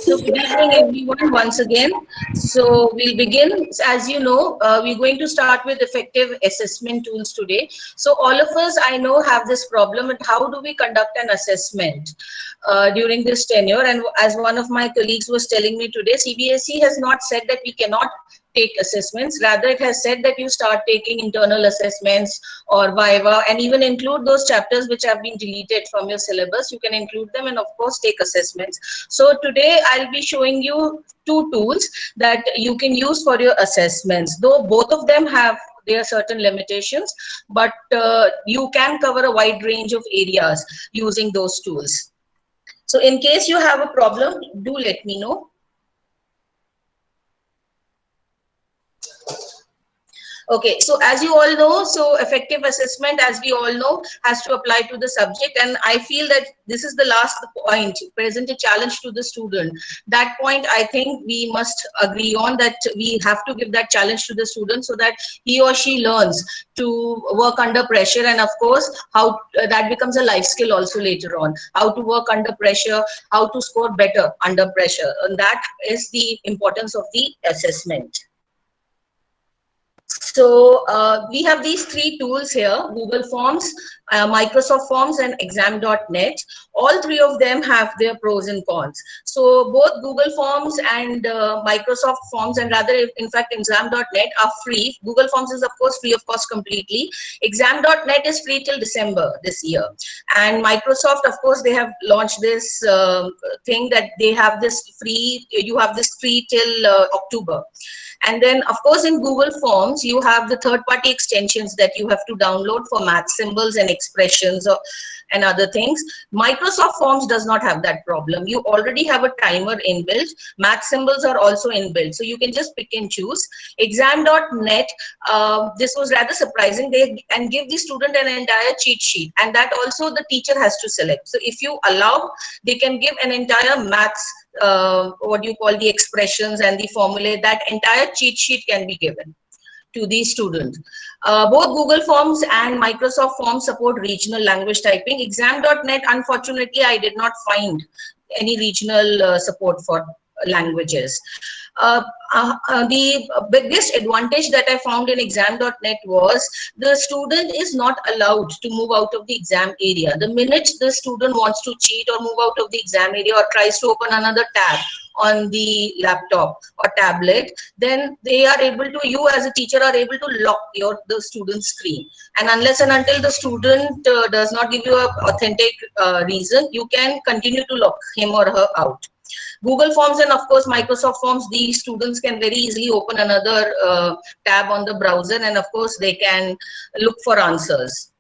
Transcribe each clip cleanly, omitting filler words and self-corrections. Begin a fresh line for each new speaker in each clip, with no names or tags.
So good evening everyone once again. So we'll begin. As you know, we're going to start with effective assessment tools today. So all of us I know have this problem at how do we conduct an assessment during this tenure, and as one of my colleagues was telling me today, CBSE has not said that we cannot take assessments. Rather, it has said that you start taking internal assessments or Viva, and even include those chapters which have been deleted from your syllabus. You can include them and of course take assessments. So today I'll be showing you two tools that you can use for your assessments. Though both of them have there are certain limitations, but you can cover a wide range of areas using those tools. So in case you have a problem, do let me know. Okay, so as you all know, so effective assessment, as we all know, has to apply to the subject. And I feel that this is the last point, present a challenge to the student. That point, I think we must agree on, that we have to give that challenge to the student so that he or she learns to work under pressure. And of course, how that becomes a life skill also later on, how to work under pressure, how to score better under pressure. And that is the importance of the assessment. So we have these three tools here: Google Forms, Microsoft Forms, and exam.net. All three of them have their pros and cons. So both Google Forms and Microsoft Forms, and rather, in fact, exam.net are free. Google Forms is, of course, free of cost completely. Exam.net is free till December this year. And Microsoft, of course, they have launched this thing that they have this free, you have this free till October. And then, of course, in Google Forms, you have the third-party extensions that you have to download for math symbols and expressions and other things. Microsoft Forms does not have that problem. You already have a timer inbuilt. Math symbols are also inbuilt. So you can just pick and choose. Exam.net, this was rather surprising. They and give the student an entire cheat sheet. And that also the teacher has to select. So if you allow, they can give an entire maths, what you call the expressions and the formulae, that entire cheat sheet can be given to the student. Both Google Forms and Microsoft Forms support regional language typing. Exam.net, unfortunately, I did not find any regional support for languages. Uh, the biggest advantage that I found in exam.net was the student is not allowed to move out of the exam area. The minute the student wants to cheat or move out of the exam area or tries to open another tab on the laptop or tablet, then they are able to, you as a teacher are able to lock the student's screen. And unless and until the student does not give you an authentic reason, you can continue to lock him or her out. Google Forms and of course Microsoft Forms, these students can very easily open another tab on the browser, and of course they can look for answers.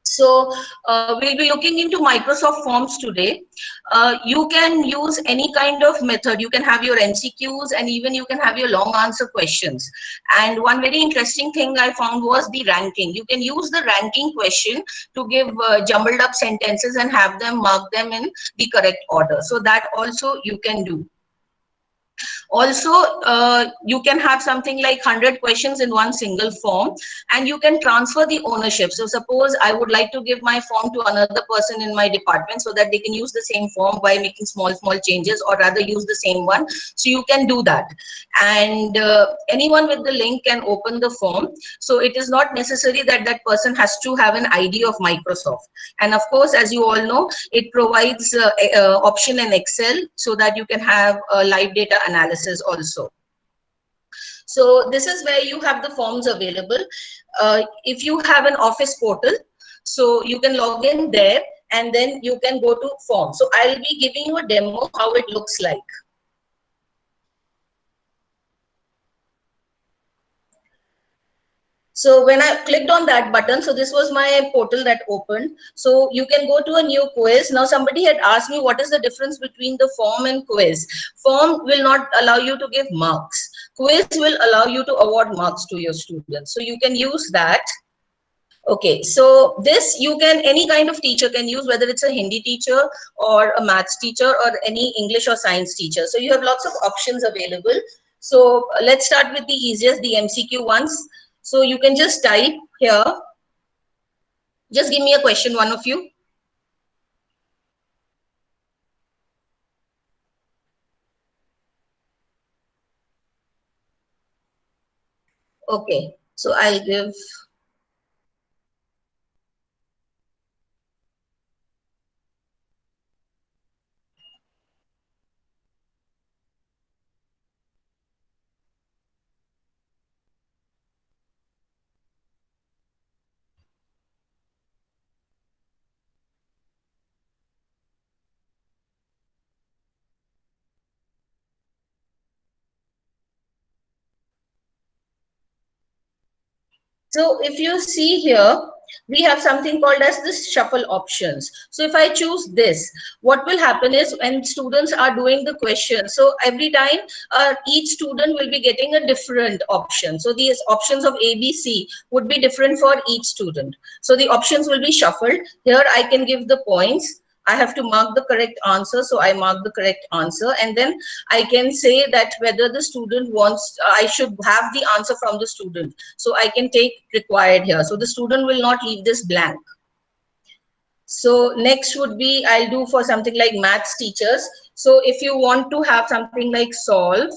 So we'll be looking into Microsoft Forms today. You can use any kind of method. You can have your MCQs and even you can have your long answer questions. And one very interesting thing I found was the ranking. You can use the ranking question to give jumbled up sentences and have them mark them in the correct order. So that also you can do. Also, you can have something like 100 questions in one single form, and you can transfer the ownership. So suppose I would like to give my form to another person in my department so that they can use the same form by making small changes, or rather use the same one. So you can do that. And anyone with the link can open the form. So it is not necessary that that person has to have an ID of Microsoft. And of course, as you all know, it provides option in Excel so that you can have live data analysis also. So this is where you have the forms available. If you have an office portal, so you can log in there and then you can go to forms. So I'll be giving you a demo how it looks like. So when I clicked on that button, so this was my portal that opened. So you can go to a new quiz. Now somebody had asked me what is the difference between the form and quiz. Form will not allow you to give marks. Quiz will allow you to award marks to your students. So you can use that. Okay, so this you can, any kind of teacher can use, whether it's a Hindi teacher or a maths teacher or any English or science teacher. So you have lots of options available. So let's start with the easiest, the MCQ ones. So you can just type here. Just give me a question, one of you. Okay, so I'll give. So if you see here, we have something called as this shuffle options. So if I choose this, what will happen is when students are doing the question, so every time each student will be getting a different option. So these options of A, B, C would be different for each student. So the options will be shuffled. Here I can give the points. I have to mark the correct answer. So I mark the correct answer, and then I can say that whether the student wants, I should have the answer from the student. So I can take required here. So the student will not leave this blank. So next would be, I'll do for something like maths teachers. So if you want to have something like solve,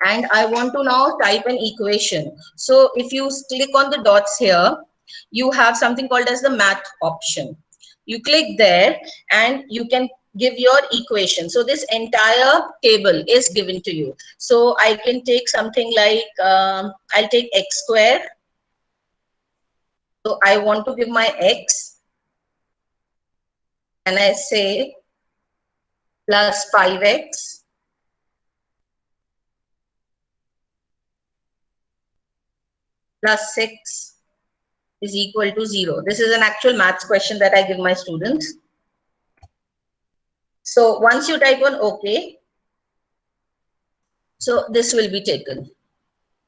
and I want to now type an equation. So if you click on the dots here, you have something called as the math option. You click there and you can give your equation. So this entire table is given to you. So I can take something like, I'll take x square. So I want to give my x, and I say plus 5x plus 6 is equal to 0. This is an actual maths question that I give my students. So once you type on OK, so this will be taken.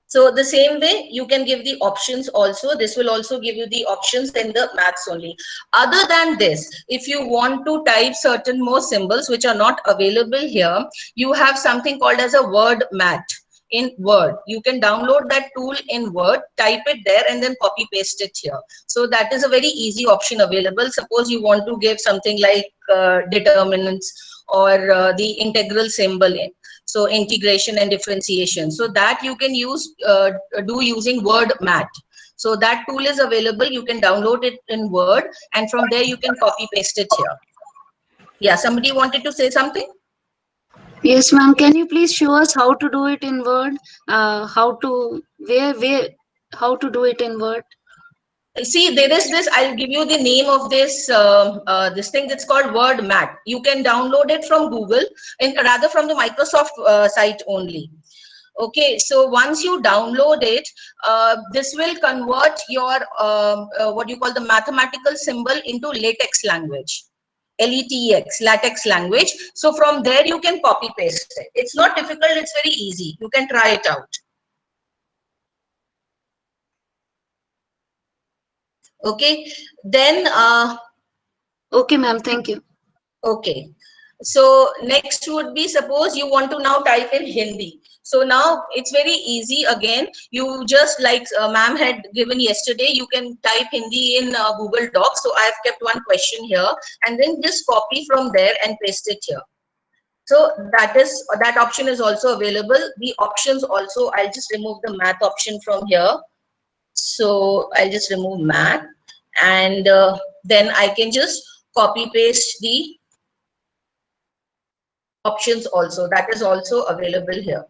So the same way you can give the options also. This will also give you the options in the maths only. Other than this, if you want to type certain more symbols which are not available here, you have something called as a word mat in Word. You can download that tool in Word, type it there, and then copy paste it here. So that is a very easy option available. Suppose you want to give something like determinants or the integral symbol in. So integration and differentiation. So that you can use do using Word mat. So that tool is available. You can download it in Word, and from there you can copy paste it here. Yeah, somebody wanted to say something?
Yes, ma'am. Can you please show us how to do it in Word? How to how to do it in Word?
See, there is this, I'll give you the name of this this thing that's called Word Mat. You can download it from Google, and rather from the Microsoft site only. Okay, so once you download it, this will convert your what you call the mathematical symbol into latex language. LETX language. So from there you can copy paste it. It's not difficult, it's very easy. You can try it out. Okay, then
Okay, ma'am. Thank you.
okay. So next would be, suppose you want to now type in Hindi. So now it's very easy again. You just like ma'am had given yesterday, you can type Hindi in Google Docs. So I've kept one question here, and then just copy from there and paste it here. So that option is also available. The options also, I'll just remove the math option from here. So I'll just remove math, and then I can just copy paste the options also. That is also available here.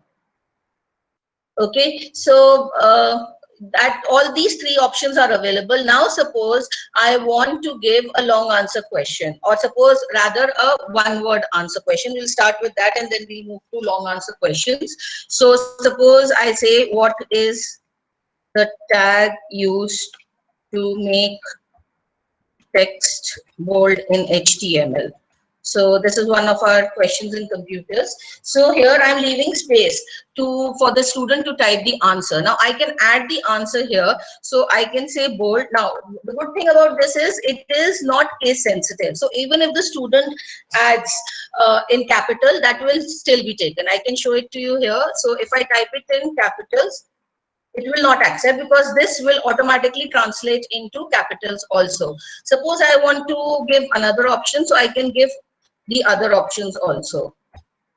Okay, so that all these three options are available. Now suppose I want to give a long answer question, or suppose rather a one word answer question. We'll start with that and then we'll move to long answer questions. So suppose I say, what is the tag used to make text bold in HTML? So this is one of our questions in computers. So here I'm leaving space for the student to type the answer. Now I can add the answer here. So I can say bold. Now the good thing about this is it is not case sensitive. So even if the student adds in capital, that will still be taken. I can show it to you here. So if I type it in capitals, it will not accept, because this will automatically translate into capitals also. Suppose I want to give another option, so I can give the other options also.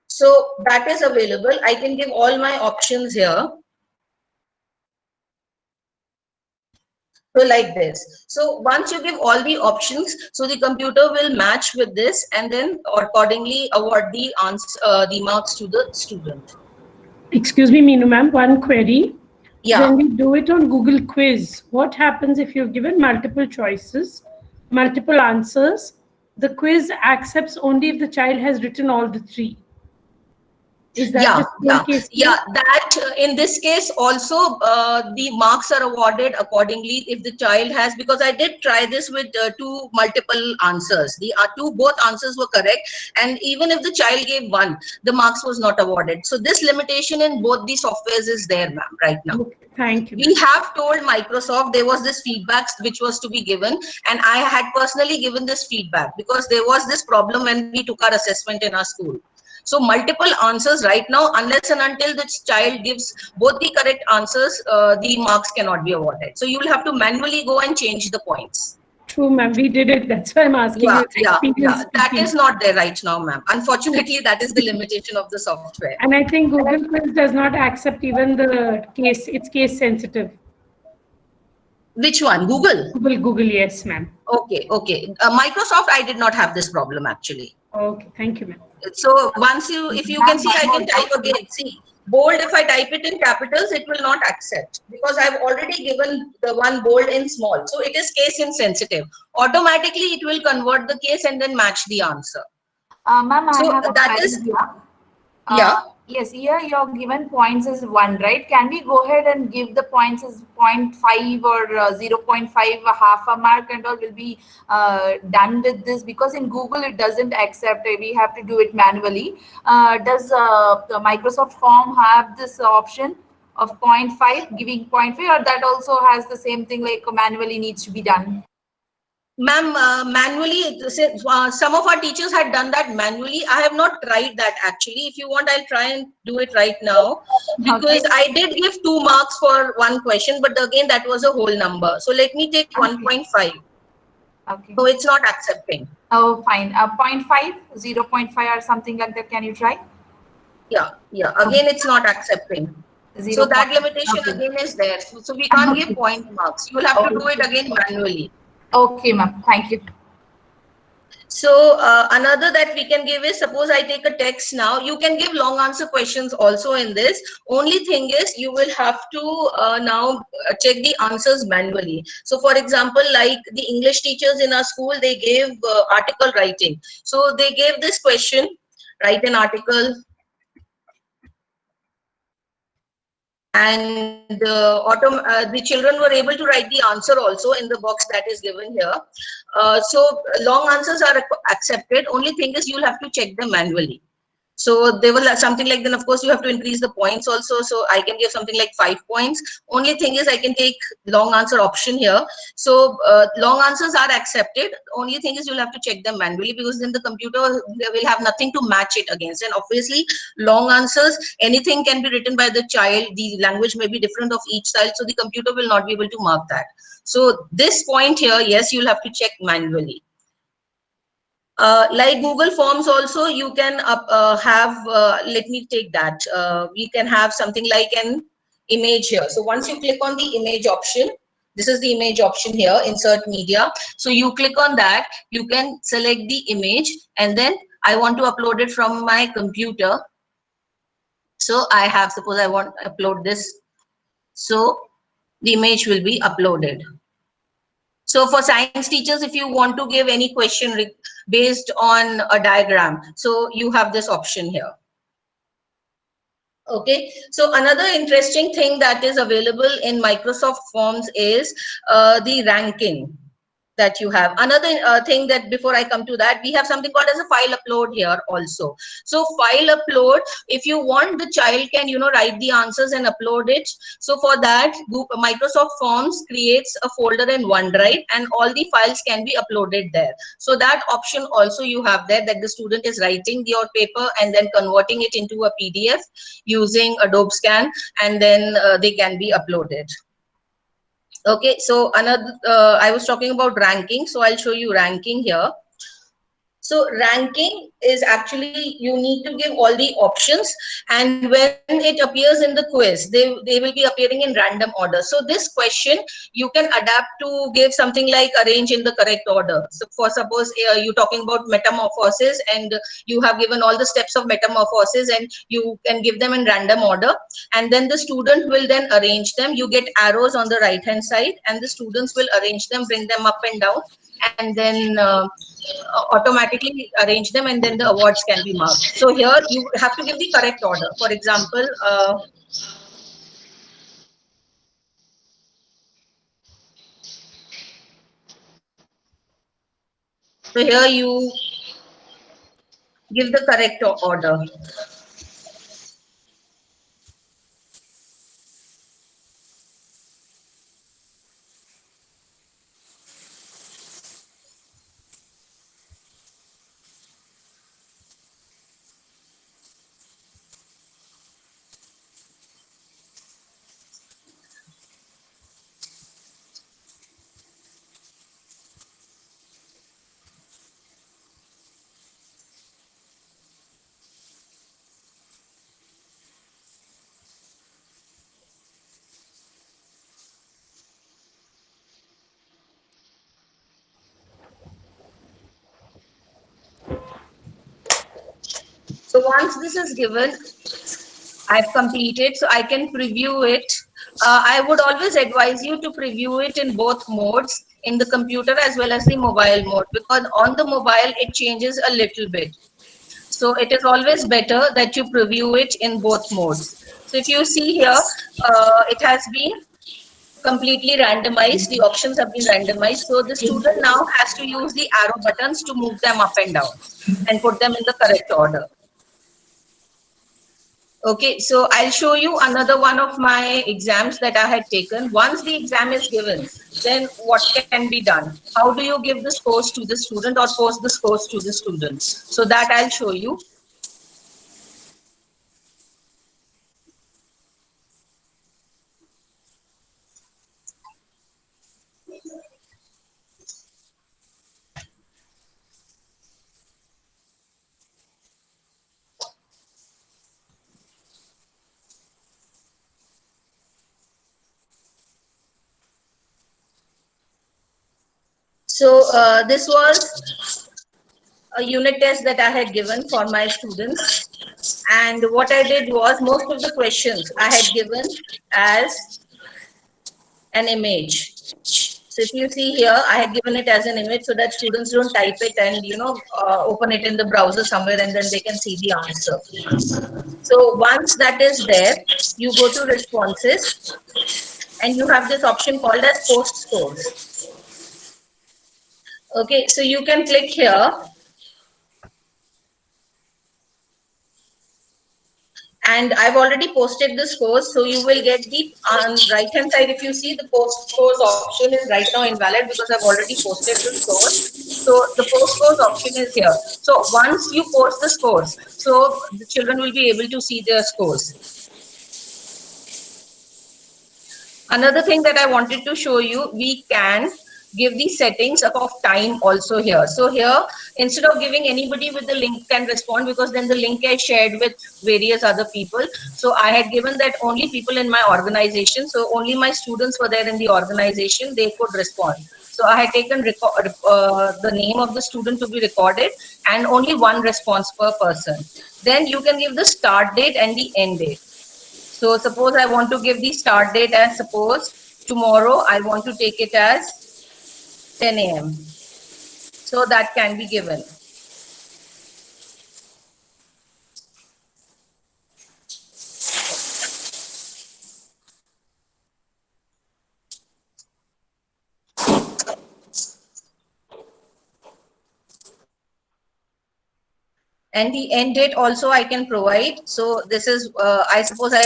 So that is available. I can give all my options here. So like this. So once you give all the options, so the computer will match with this and then accordingly award the answer, the marks to the student.
Excuse me, Meenu ma'am, one query.
Yeah.
When we do it on Google Quiz, what happens if you've given multiple choices, multiple answers? The quiz accepts only if the child has written all the three. Is that the same case?
That in this case also the marks are awarded accordingly if the child has, because I did try this with two multiple answers. The both answers were correct, and even if the child gave one, the marks was not awarded. So this limitation in both the softwares is there, ma'am, right now.
Okay, thank you.
We have told Microsoft there was this feedback which was to be given, and I had personally given this feedback because there was this problem when we took our assessment in our school. So multiple answers right now, unless and until the child gives both the correct answers, the marks cannot be awarded. So you will have to manually go and change the points.
True, ma'am. We did it. That's why I'm asking you.
That is not there right now, ma'am. Unfortunately, that is the limitation of the software.
And I think Google Quiz does not accept even the case. It's case sensitive.
Which one? Google?
Google, yes, ma'am.
Okay. Microsoft, I did not have this problem actually.
Okay, thank you, ma'am.
So once if you can see, I can type again. See, bold, if I type it in capitals, it will not accept because I've already given the one bold in small. So it is case insensitive. Automatically, it will convert the case and then match the answer.
Ma'am,
so
I have a
that is
yeah. Yes, here you're given points as 1, right? Can we go ahead and give the points as 0.5 or 0.5, a half a mark and all will be done with this? Because in Google, it doesn't accept. We have to do it manually. Does the Microsoft Form have this option of 0.5, giving 0.5, or that also has the same thing like manually needs to be done?
Ma'am, manually, some of our teachers had done that manually. I have not tried that actually. If you want, I'll try and do it right now because I did give 2 marks for one question, but again, that was a whole number. So let me take 1.5.
Okay.
So it's not accepting.
Oh, fine. 0.5, 0.5 or something like that. Can you try?
Yeah. Again, it's not accepting. So that limitation again is there. So we can't give point marks. You will have to do it again manually.
Okay, ma'am. Thank you.
So another that we can give is, suppose I take a text now, you can give long answer questions also in this. Only thing is you will have to now check the answers manually. So for example, like the English teachers in our school, they gave article writing. So they gave this question, write an article. And the children were able to write the answer also in the box that is given here. So long answers are accepted. Only thing is you'll have to check them manually. So they will have something like, then of course you have to increase the points also. So I can give something like 5 points. Only thing is I can take long answer option here. So long answers are accepted. Only thing is you'll have to check them manually because then the computer will have nothing to match it against. And obviously long answers, anything can be written by the child. The language may be different of each child. So the computer will not be able to mark that. So this point here, yes, you'll have to check manually. Like Google Forms also, you can have, let me take that. We can have something like an image here. So once you click on the image option, this is the image option here, insert media. So you click on that, you can select the image and then I want to upload it from my computer. So I have, suppose I want to upload this. So the image will be uploaded. So for science teachers, if you want to give any question based on a diagram, so you have this option here. Okay, so another interesting thing that is available in Microsoft Forms is the ranking that you have. Another thing that before I come to that, we have something called as a file upload here also. So file upload, if you want, the child can, write the answers and upload it. So for that, Microsoft Forms creates a folder in OneDrive and all the files can be uploaded there. So that option also you have there, that the student is writing your paper and then converting it into a PDF using Adobe Scan, and then they can be uploaded. Okay, so another, I was talking about ranking, so I'll show you ranking here. So ranking is actually, you need to give all the options, and when it appears in the quiz, they will be appearing in random order. So this question, you can adapt to give something like arrange in the correct order. So for suppose you're talking about metamorphosis and you have given all the steps of metamorphosis and you can give them in random order, and then the student will then arrange them. You get arrows on the right hand side and the students will arrange them, bring them up and down, and then automatically arrange them, and then the awards can be marked. So here you have to give the correct order. For example, so here you give the correct order. So once this is given, I've completed, so I can preview it. I would always advise you to preview it in both modes, in the computer as well as the mobile mode, because on the mobile it changes a little bit. So it is always better that you preview it in both modes. So if you see here, it has been completely randomized. The options have been randomized. So the student now has to use the arrow buttons to move them up and down and put them in the correct order. Okay, so I'll show you another one of my exams that I had taken. Once the exam is given, then what can be done? How do you give the scores to the student or post the scores to the student? So that I'll show you. So this was a unit test that I had given for my students. And what I did was, most of the questions I had given as an image. So if you see here, I had given it as an image so that students don't type it and, open it in the browser somewhere and then they can see the answer. So once that is there, you go to responses and you have this option called as post scores. Okay, so you can click here. And I've already posted the scores, so you will get the on right hand side. If you see, the post scores option is right now invalid because I've already posted the scores. So the post scores option is here. So once you post the scores, so the children will be able to see their scores. Another thing that I wanted to show you, we can give the settings of time also here. So here, instead of giving anybody with the link can respond, because then the link is shared with various other people. So I had given that only people in my organization, so only my students were there in the organization, they could respond. So I had taken the name of the student to be recorded and only one response per person. Then you can give the start date and the end date. So suppose I want to give the start date as, suppose tomorrow, I want to take it as 10 a.m. So that can be given. And the end date also I can provide. So this is, I suppose I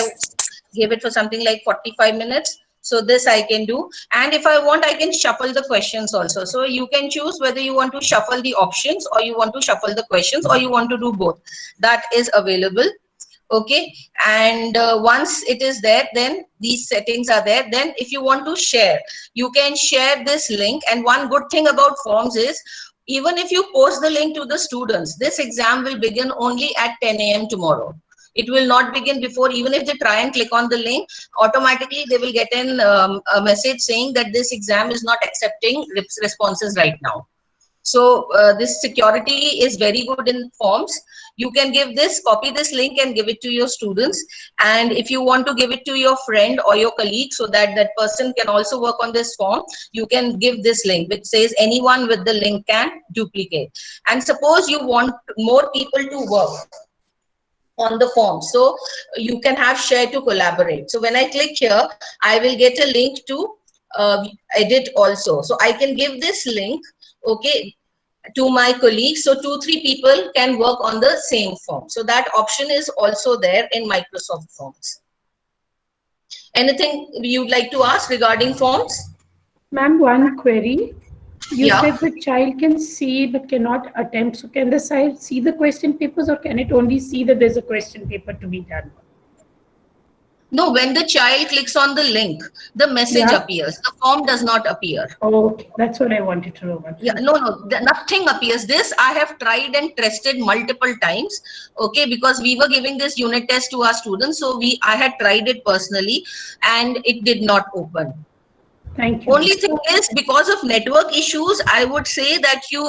gave it for something like 45 minutes. So this I can do. And if I want, I can shuffle the questions also. So you can choose whether you want to shuffle the options or you want to shuffle the questions or you want to do both. That is available. Okay. And once it is there, then these settings are there. Then if you want to share, you can share this link. And one good thing about forms is, even if you post the link to the students, this exam will begin only at 10 a.m. tomorrow. It will not begin before. Even if they try and click on the link, automatically they will get a message saying that this exam is not accepting responses right now. So this security is very good in forms. You can give this, copy this link and give it to your students. And if you want to give it to your friend or your colleague so that that person can also work on this form, you can give this link which says anyone with the link can duplicate. And suppose you want more people to work on the form, so you can have share to collaborate. So when I click here, I will get a link to edit also. So I can give this link, okay, to my colleagues, so 2-3 people can work on the same form. So that option is also there in Microsoft Forms. Anything you'd like to ask regarding forms?
Ma'am, one query. You
Yeah.
said the child can see but cannot attempt. So can the child see the question papers, or can it only see that there's a question paper to be done?
No, when the child clicks on the link, the message
Yeah.
appears. The form does not appear.
Okay, that's what I wanted to know.
Yeah, no, nothing appears. This I have tried and tested multiple times. Okay, because we were giving this unit test to our students, so I had tried it personally, and it did not open.
Thank you.
Only thing is, because of network issues, I would say that you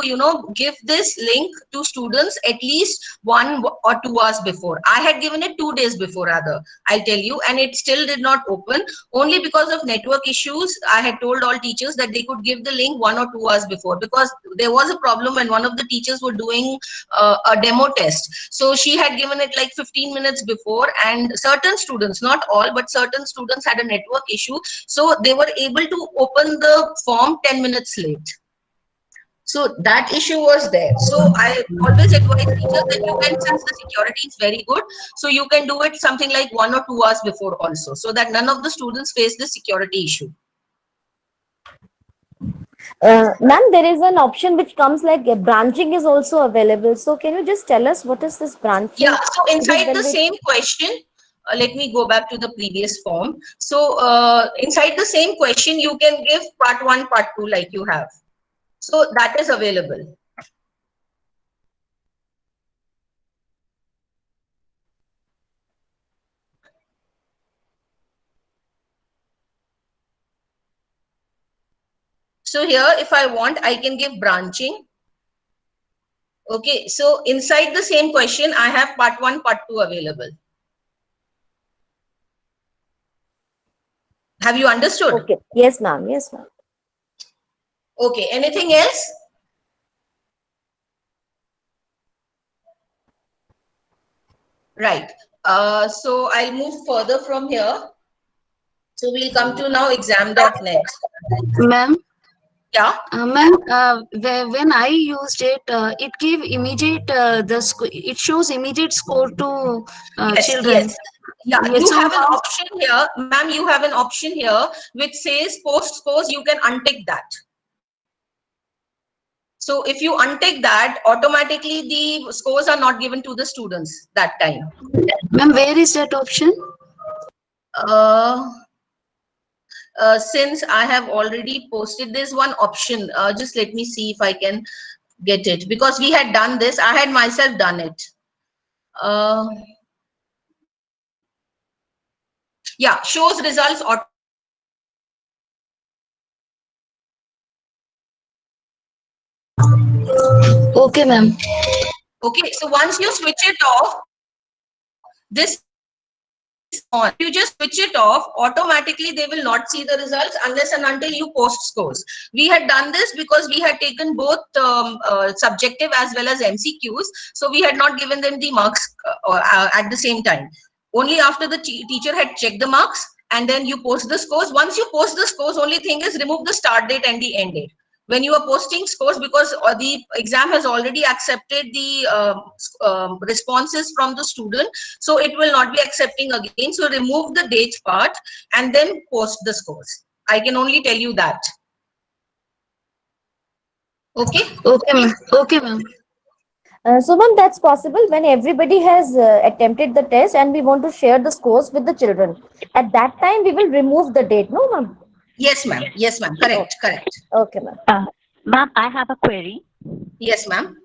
give this link to students at least 1 or 2 hours before. I had given it 2 days before, rather, I'll tell you, and it still did not open. Only because of network issues, I had told all teachers that they could give the link 1 or 2 hours before, because there was a problem when one of the teachers were doing a demo test. So she had given it like 15 minutes before, and certain students, not all, but certain students had a network issue, so they were able to open the form 10 minutes late. So that issue was there. So I always advise teachers that you can, since the security is very good, so you can do it something like 1 or 2 hours before also, so that none of the students face the security issue.
Ma'am, there is an option which comes like branching is also available. So can you just tell us what is this branching?
Yeah, so inside the same question, let me go back to the previous form. So inside the same question, you can give part 1, part 2 like you have. So that is available. So here, if I want, I can give branching. Okay, so inside the same question, I have part 1, part 2 available. Have you understood?
Okay. Yes, ma'am. Yes, ma'am.
Okay, anything else? Right. So I'll move further from here. So we'll come to now exam.net.
Ma'am,
Yeah.
ma'am, when I used it, it gave immediate it shows immediate score to
Yes,
children.
yes. Yeah,
Yes,
you
so
have an
how-
option here, ma'am. You have an option here which says post scores. You can untick that. So if you untick that, automatically the scores are not given to the students that time.
Ma'am, where is that option?
Since I have already posted this one option, just let me see if I can get it, because we had done this. I had myself done it. Yeah, shows results automatically.
Okay, ma'am.
Okay, so once you switch it off, this on. You just switch it off, automatically they will not see the results unless and until you post scores. We had done this because we had taken both subjective as well as MCQs, so we had not given them the marks at the same time. Only after the teacher had checked the marks, and then you post the scores. Once you post the scores, only thing is remove the start date and the end date when you are posting scores, because the exam has already accepted the responses from the student, so it will not be accepting again. So remove the date part and then post the scores. I can only tell you that. Okay.
Okay, ma'am. Okay, ma'am.
So, ma'am, that's possible when everybody has attempted the test and we want to share the scores with the children. At that time, we will remove the date, no, ma'am?
Yes, ma'am. Yes, ma'am. Correct. Correct.
Okay, ma'am.
Ma'am, I have a query.
Yes, ma'am.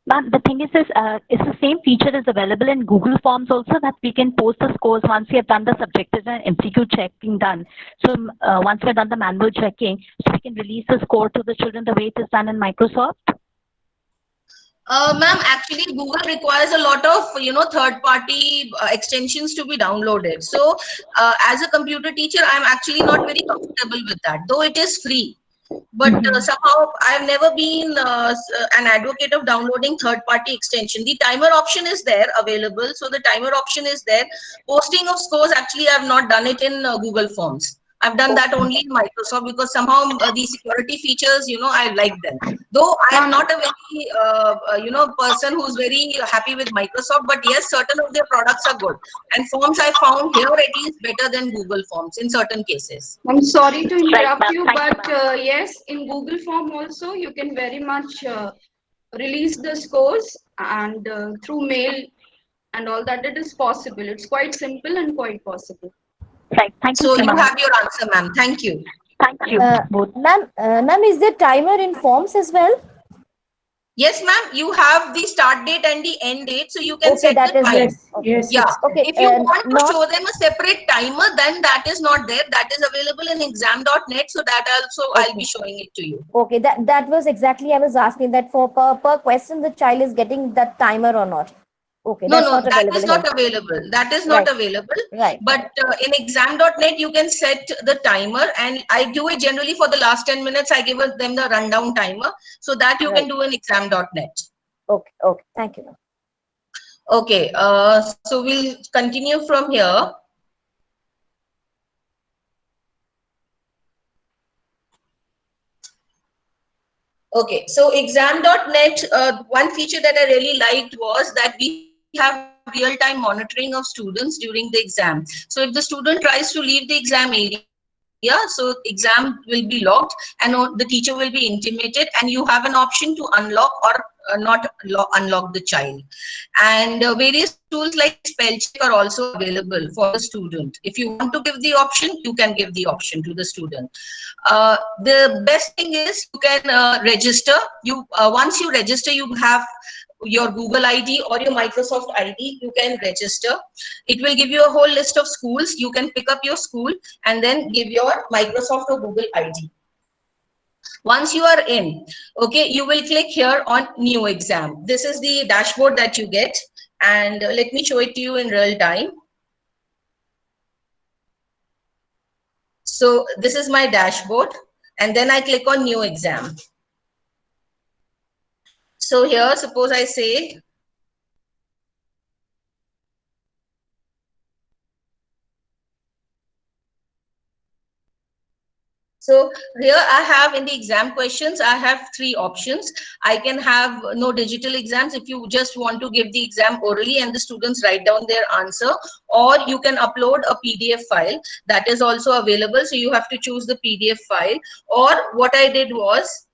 Ma'am, the thing is the same feature is available in Google Forms also, that we can post the scores once we have done the subjective and MCQ checking done. So once we have done the manual checking, so we can release the score to the children the way it is done in Microsoft?
Ma'am, actually Google requires a lot of, third-party extensions to be downloaded. So as a computer teacher, I'm actually not very comfortable with that, though it is free. But somehow I've never been an advocate of downloading third-party extension. The timer option is there available. So the timer option is there. Posting of scores, actually, I've not done it in Google Forms. I've done that only in Microsoft because somehow the security features, I like them. Though I am not a very, person who's very happy with Microsoft, but yes, certain of their products are good. And Forms I found here at least better than Google Forms in certain cases.
I'm sorry to interrupt
ma'am.
you,
Thank you,
but yes, in Google Form also you can very much release the scores and through mail and all that. It is possible. It's quite simple and quite possible.
Right. Thank you
So
so
you
much.
have your answer, ma'am. Thank you.
Thank you both.
Ma'am, is there timer in forms as well?
Yes, ma'am. You have the start date and the end date, so you can
Okay,
set
that
the
is
time.
there.
Yes,
Okay.
yes.
Yeah.
It's
Okay,
If you want to
not
show them a separate timer, then that is not there. That is available in exam.net. So that also I'll be
okay.
showing it to you.
Okay, that was exactly I was asking, that for per question the child is getting that timer or not. Okay,
No,
that's
no,
not
that is
available
not
here.
available. That is not
Right,
available.
right.
But in exam.net, you can set the timer, and I do it generally for the last 10 minutes. I give them the rundown timer, so that you can
Right.
do in exam.net.
Okay, okay. Thank you, ma'am.
Okay, so we'll continue from here. Okay, so exam.net, one feature that I really liked was that we have real-time monitoring of students during the exam. So if the student tries to leave the exam area, so exam will be logged and the teacher will be intimated, and you have an option to unlock or unlock the child. And various tools like spell check are also available for the student. If you want to give the option, you can give the option to the student. The best thing is you can register. Once you register, you have your Google ID or your Microsoft ID. You can register. It will give you a whole list of schools. You can pick up your school and then give your Microsoft or Google ID. Once you are in, okay, you will click here on new exam. This is the dashboard that you get, and let me show it to you in real time. So this is my dashboard, and then I click on new exam. So here, suppose I say, so here I have in the exam questions, I have 3 options. I can have no digital exams if you just want to give the exam orally and the students write down their answer, or you can upload a PDF file that is also available. So you have to choose the PDF file, or what I did was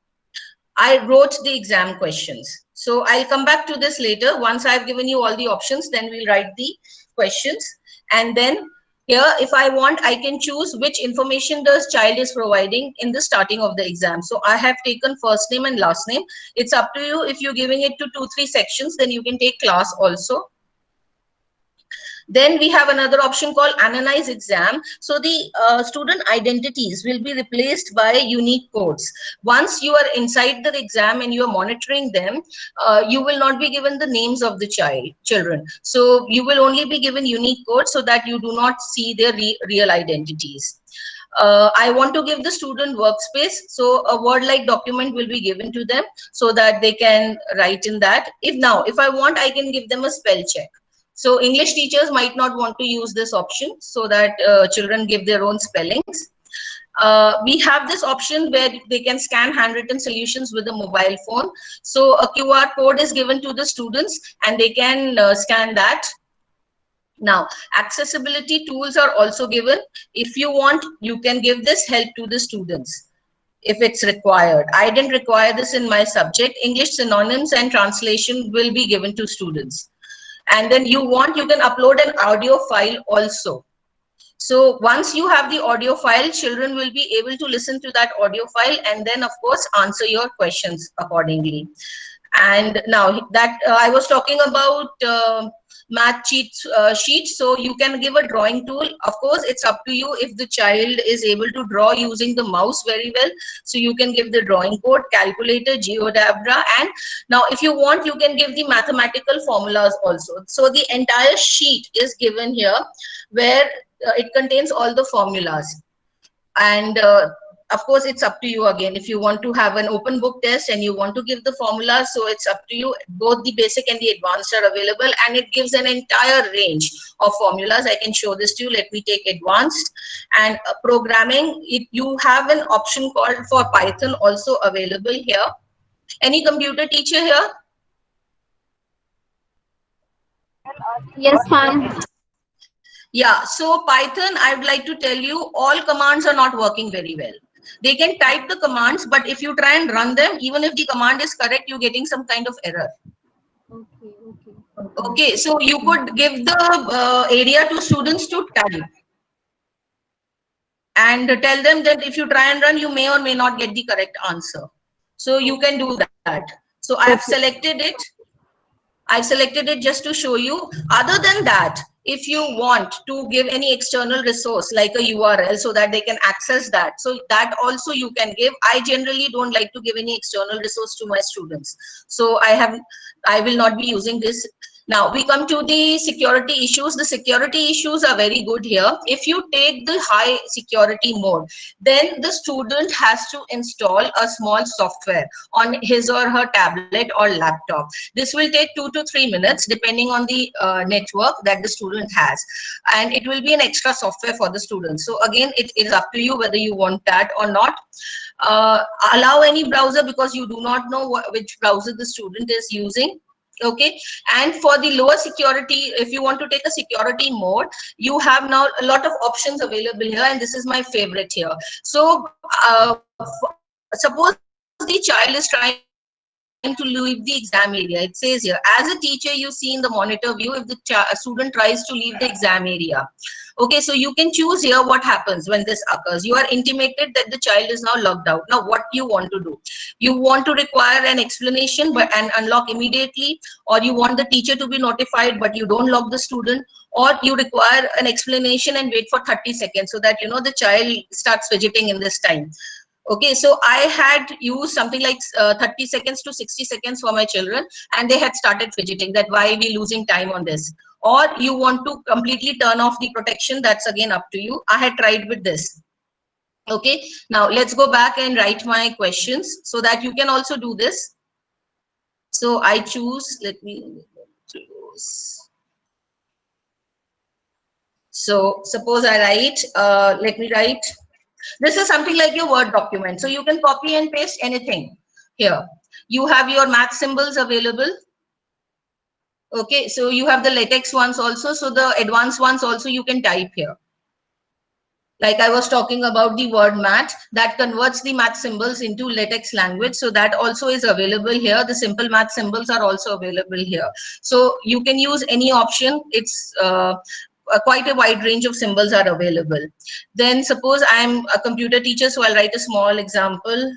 I wrote the exam questions. So I'll come back to this later. Once I've given you all the options, then we'll write the questions. And then here, if I want, I can choose which information the child is providing in the starting of the exam. So I have taken first name and last name. It's up to you. If you're giving it to 2-3 sections, then you can take class also. Then we have another option called Analyze Exam. So the student identities will be replaced by unique codes. Once you are inside the exam and you are monitoring them, you will not be given the names of the children. So you will only be given unique codes so that you do not see their real identities. I want to give the student workspace. So a word like document will be given to them so that they can write in that. If I want, I can give them a spell check. So English teachers might not want to use this option so that children give their own spellings. We have this option where they can scan handwritten solutions with a mobile phone. So a QR code is given to the students and they can scan that. Now, accessibility tools are also given. If you want, you can give this help to the students if it's required. I didn't require this in my subject. English synonyms and translation will be given to students. And then you can upload an audio file also. So once you have the audio file, children will be able to listen to that audio file and then of course answer your questions accordingly. And now that I was talking about math sheet, so you can give a drawing tool. Of course, it's up to you if the child is able to draw using the mouse very well. So you can give the drawing code, calculator, GeoGebra, and now if you want, you can give the mathematical formulas also. So the entire sheet is given here where it contains all the formulas. And of course, it's up to you again. If you want to have an open book test and you want to give the formula, so it's up to you. Both the basic and the advanced are available, and it gives an entire range of formulas. I can show this to you. Let me take advanced and programming. You have an option called for Python also available here. Any computer teacher here?
Yes, ma'am.
Yeah, so Python, I would like to tell you, all commands are not working very well. They can type the commands, but if you try and run them, even if the command is correct, you're getting some kind of error. Okay, so you could give the area to students to type and tell them that if you try and run, you may or may not get the correct answer. So you can do that. So I have selected it. I've selected it just to show you. Other than that, if you want to give any external resource like a URL so that they can access that, so that also you can give. I generally don't like to give any external resource to my students. So I will not be using this. Now we come to the security issues. The security issues are very good here. If you take the high security mode, then the student has to install a small software on his or her tablet or laptop. This will take 2 to 3 minutes depending on the network that the student has, and it will be an extra software for the student. So again, it is up to you whether you want that or not. Allow any browser because you do not know which browser the student is using. Okay, and for the lower security, if you want to take a security mode, you have now a lot of options available here, and this is my favorite here. So suppose the child is trying to leave the exam area. It says here, as a teacher, you see in the monitor view if the student tries to leave the exam area. Okay, so you can choose here what happens when this occurs. You are intimated that the child is now logged out. Now, what you want to do? You want to require an explanation and unlock immediately, or you want the teacher to be notified, but you don't log the student, or you require an explanation and wait for 30 seconds so that, you know, the child starts fidgeting in this time. Okay, so I had used something like 30 seconds to 60 seconds for my children, and they had started fidgeting. That why we losing time on this? Or you want to completely turn off the protection, that's again up to you. I had tried with this. Okay, now let's go back and write my questions so that you can also do this. So I choose, let me choose. So suppose I write, let me write. This is something like your Word document. So you can copy and paste anything here. You have your math symbols available. Okay, so you have the LaTeX ones also. So the advanced ones also you can type here. Like I was talking about the word math, that converts the math symbols into LaTeX language. So that also is available here. The simple math symbols are also available here. So you can use any option. It's quite a wide range of symbols are available. Then suppose I'm a computer teacher, so I'll write a small example.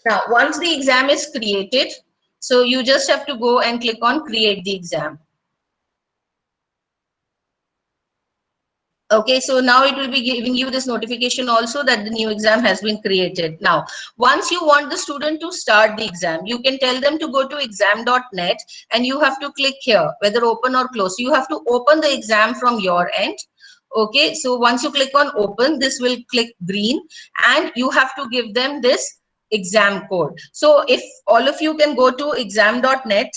Now, once the exam is created, so you just have to go and click on create the exam. Okay, so now it will be giving you this notification also that the new exam has been created. Now, once you want the student to start the exam, you can tell them to go to exam.net and you have to click here, whether open or close. So you have to open the exam from your end. Okay, so once you click on open, this will click green and you have to give them this exam code. So if all of you can go to exam.net,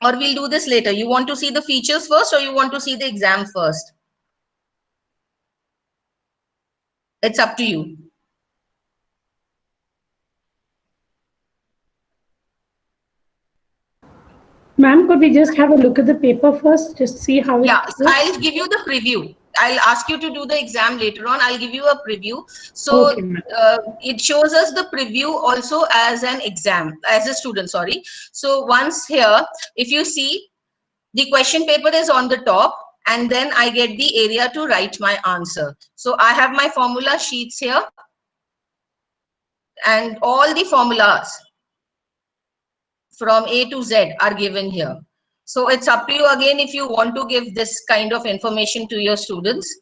or we'll do this later. You want to see the features first or you want to see the exam first? It's up to you.
Ma'am, could we just have a look at the paper first, just see how it
Yeah,
looks?
I'll give you the preview. I'll ask you to do the exam later on. I'll give you a preview. So
Okay, ma'am.
it shows us the preview also as an exam, as a student, sorry. So once here, if you see, the question paper is on the top, and then I get the area to write my answer. So I have my formula sheets here, and all the formulas from A to Z are given here. So it's up to you again if you want to give this kind of information to your students.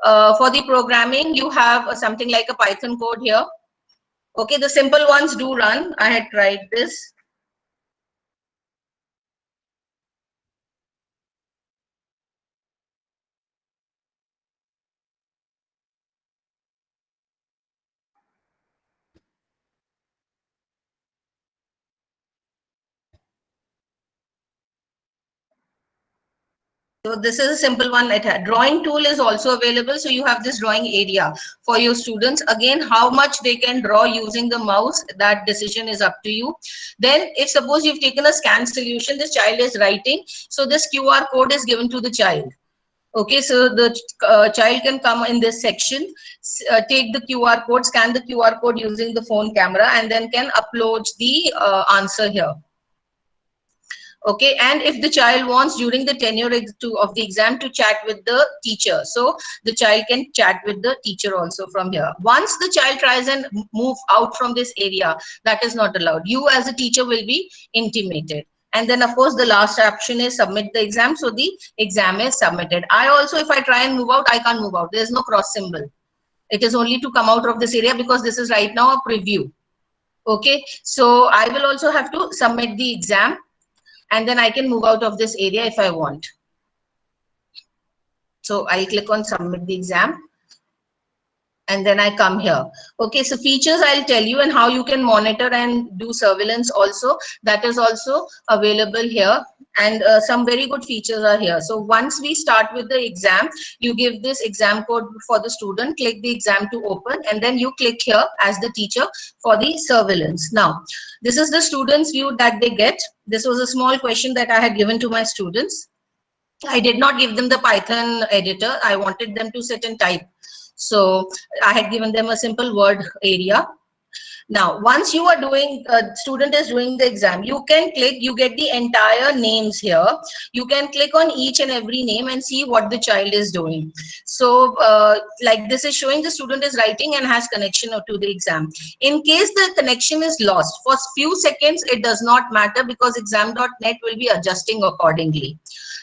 For the programming, you have something like a Python code here. Okay, the simple ones do run. I had tried this. So this is a simple one. Drawing tool is also available. So you have this drawing area for your students. Again, how much they can draw using the mouse, that decision is up to you. Then if suppose you've taken a scan solution, this child is writing. So this QR code is given to the child. Okay, so the child can come in this section, take the QR code, scan the QR code using the phone camera, and then can upload the answer here. Okay, and if the child wants during the tenure of the exam to chat with the teacher, so the child can chat with the teacher also from here. Once the child tries and move out from this area, that is not allowed. You as a teacher will be intimated. And then of course the last option is submit the exam. So the exam is submitted. I also, if I try and move out, I can't move out. There is no cross symbol. It is only to come out of this area because this is right now a preview. Okay, so I will also have to submit the exam, and then I can move out of this area if I want. So I'll click on submit the exam, and then I come here. Okay, so features I'll tell you, and how you can monitor and do surveillance also. That is also available here, and some very good features are here. So once we start with the exam, you give this exam code for the student, click the exam to open, and then you click here as the teacher for the surveillance. Now, this is the students' view that they get. This was a small question that I had given to my students. I did not give them the Python editor. I wanted them to sit and type. So I had given them a simple word area. Now, once you are doing, student is doing the exam, you can click, you get the entire names here. You can click on each and every name and see what the child is doing. So like this is showing the student is writing and has connection to the exam. In case the connection is lost, for few seconds, it does not matter because exam.net will be adjusting accordingly.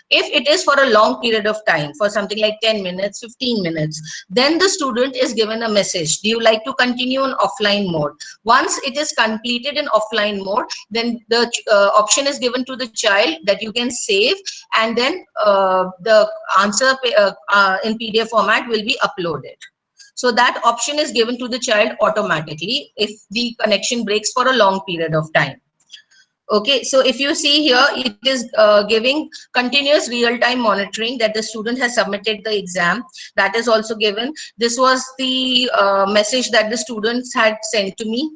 If it is for a long period of time, for something like 10 minutes, 15 minutes, then the student is given a message. Do you like to continue on offline mode? Once it is completed in offline mode, then the option is given to the child that you can save, and then the answer in PDF format will be uploaded. So that option is given to the child automatically if the connection breaks for a long period of time. Okay, so if you see here, it is giving continuous real-time monitoring that the student has submitted the exam. That is also given. This was the message that the students had sent to me.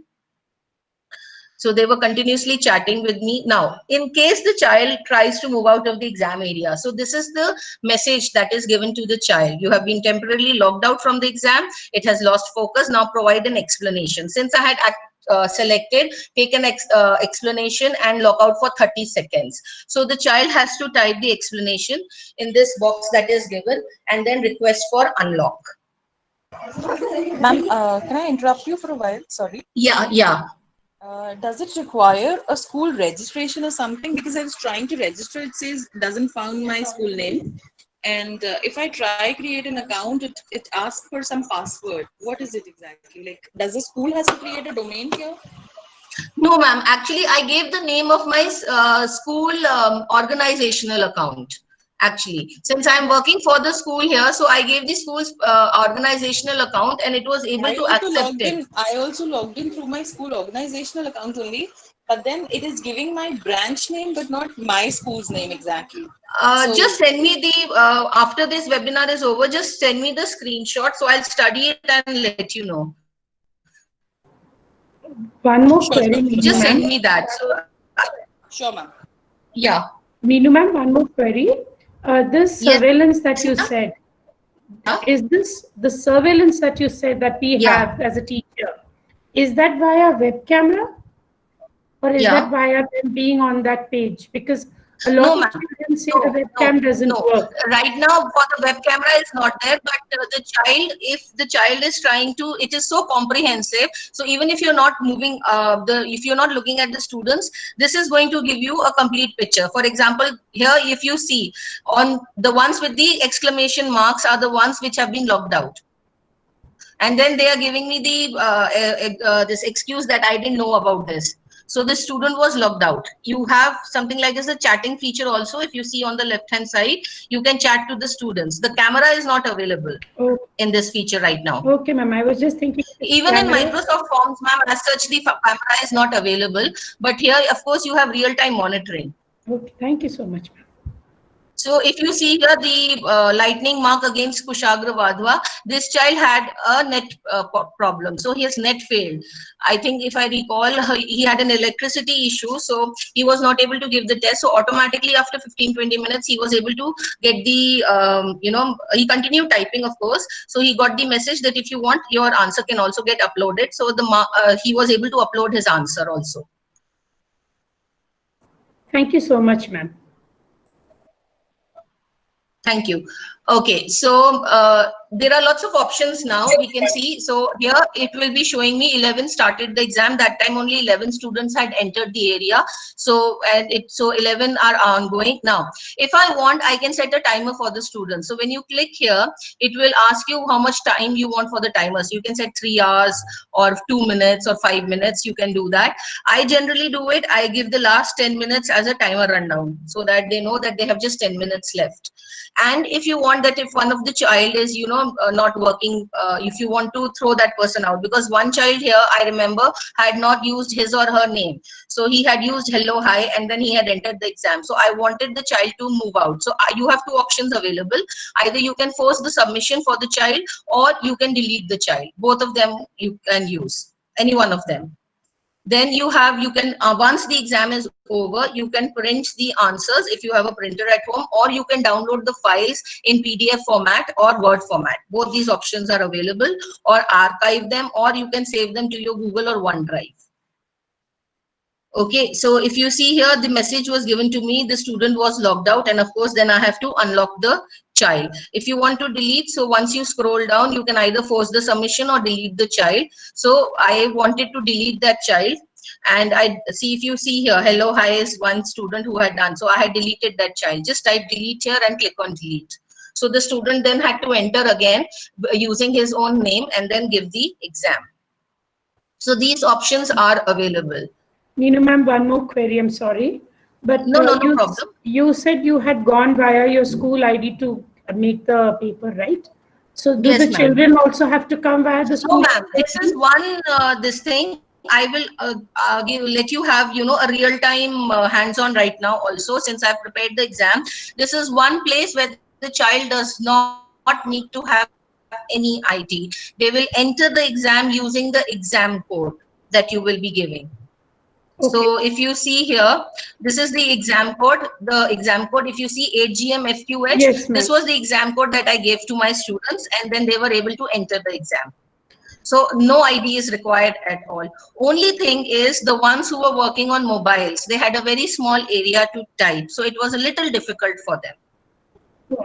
So they were continuously chatting with me. Now, in case the child tries to move out of the exam area, so this is the message that is given to the child. You have been temporarily logged out from the exam. It has lost focus. Now provide an explanation. Since I had selected, take an explanation and log out for 30 seconds. So the child has to type the explanation in this box that is given and then request for unlock.
Ma'am, can I interrupt you for a while? Sorry.
Yeah.
Does it require a school registration or something? Because I was trying to register, it says doesn't found my school name. And if I try create an account, it asks for some password. What is it exactly? Like, does the school has to create a domain here?
No, ma'am. Actually, I gave the name of my school organizational account. Actually, since I'm working for the school here, so I gave the school's organizational account, and it was able to accept it.
I also logged in through my school organizational account only, but then it is giving my branch name, but not my school's name exactly.
Just send me the, after this webinar is over, just send me the screenshot. So I'll study it and let you know.
One more query.
Just send me that. So,
sure, ma'am.
Yeah.
Meenu ma'am, one more query. This surveillance that you said, Is this the surveillance that you said that we
Yeah.
have as a teacher? Is that via web camera? Or is that via them being on that page? Because a lot
No,
of
ma'am.
children say
No,
the webcam doesn't
no.
work.
Right now, for the web camera is not there, but the child, if the child is trying to, it is so comprehensive. So even if you're not moving, if you're not looking at the students, this is going to give you a complete picture. For example, here, if you see on the ones with the exclamation marks are the ones which have been logged out. And then they are giving me the this excuse that I didn't know about this. So the student was logged out. You have something like this, a chatting feature also. If you see on the left hand side, you can chat to the students. The camera is not available in this feature right now.
Okay, ma'am. I was just thinking.
Even in Microsoft Forms, ma'am, as such, the camera is not available. But here, of course, you have real-time monitoring.
Okay, thank you so much, ma'am.
So if you see here the lightning mark against Kushagra Vadhwa, this child had a net problem. So his net failed. I think if I recall, he had an electricity issue. So he was not able to give the test. So automatically after 15-20 minutes, he was able to get the, he continued typing, of course. So he got the message that if you want, your answer can also get uploaded. So he was able to upload his answer also.
Thank you so much, ma'am.
Thank you. Okay, so there are lots of options now we can see. So here it will be showing me 11 started the exam. That time only 11 students had entered the area. So 11 are ongoing. Now, if I want, I can set a timer for the students. So when you click here, it will ask you how much time you want for the timers. You can set 3 hours or 2 minutes or 5 minutes. You can do that. I generally do it. I give the last 10 minutes as a timer rundown so that they know that they have just 10 minutes left. And if you want that, if one of the child is, not working, if you want to throw that person out, because one child here, I remember, had not used his or her name. So he had used hello, hi, and then he had entered the exam. So I wanted the child to move out. So you have two options available. Either you can force the submission for the child or you can delete the child. Both of them you can use, any one of them. Then you can, once the exam is over, you can print the answers if you have a printer at home, or you can download the files in PDF format or Word format. Both these options are available, or archive them, or you can save them to your Google or OneDrive. Okay, so if you see here, the message was given to me, the student was logged out, and of course, then I have to unlock the child. If you want to delete, so once you scroll down, you can either force the submission or delete the child. So I wanted to delete that child. And I see, if you see here, hello, hi is one student who had done. So I had deleted that child. Just type delete here and click on delete. So the student then had to enter again using his own name and then give the exam. So these options are available.
Neenu ma'am, one more query, I'm sorry. But
no problem.
You said you had gone via your school ID to make the paper, right? So do the children also have to come via the school?
No, ma'am. This is one, this thing. I will let you have, a real-time hands-on right now also, since I've prepared the exam. This is one place where the child does not need to have any ID. They will enter the exam using the exam code that you will be giving. Okay. So if you see here, this is the exam code. The exam code, if you see 8GMFQH, yes, this was the exam code that I gave to my students, and then they were able to enter the exam. So no ID is required at all. Only thing is, the ones who were working on mobiles, they had a very small area to type. So it was a little difficult for them.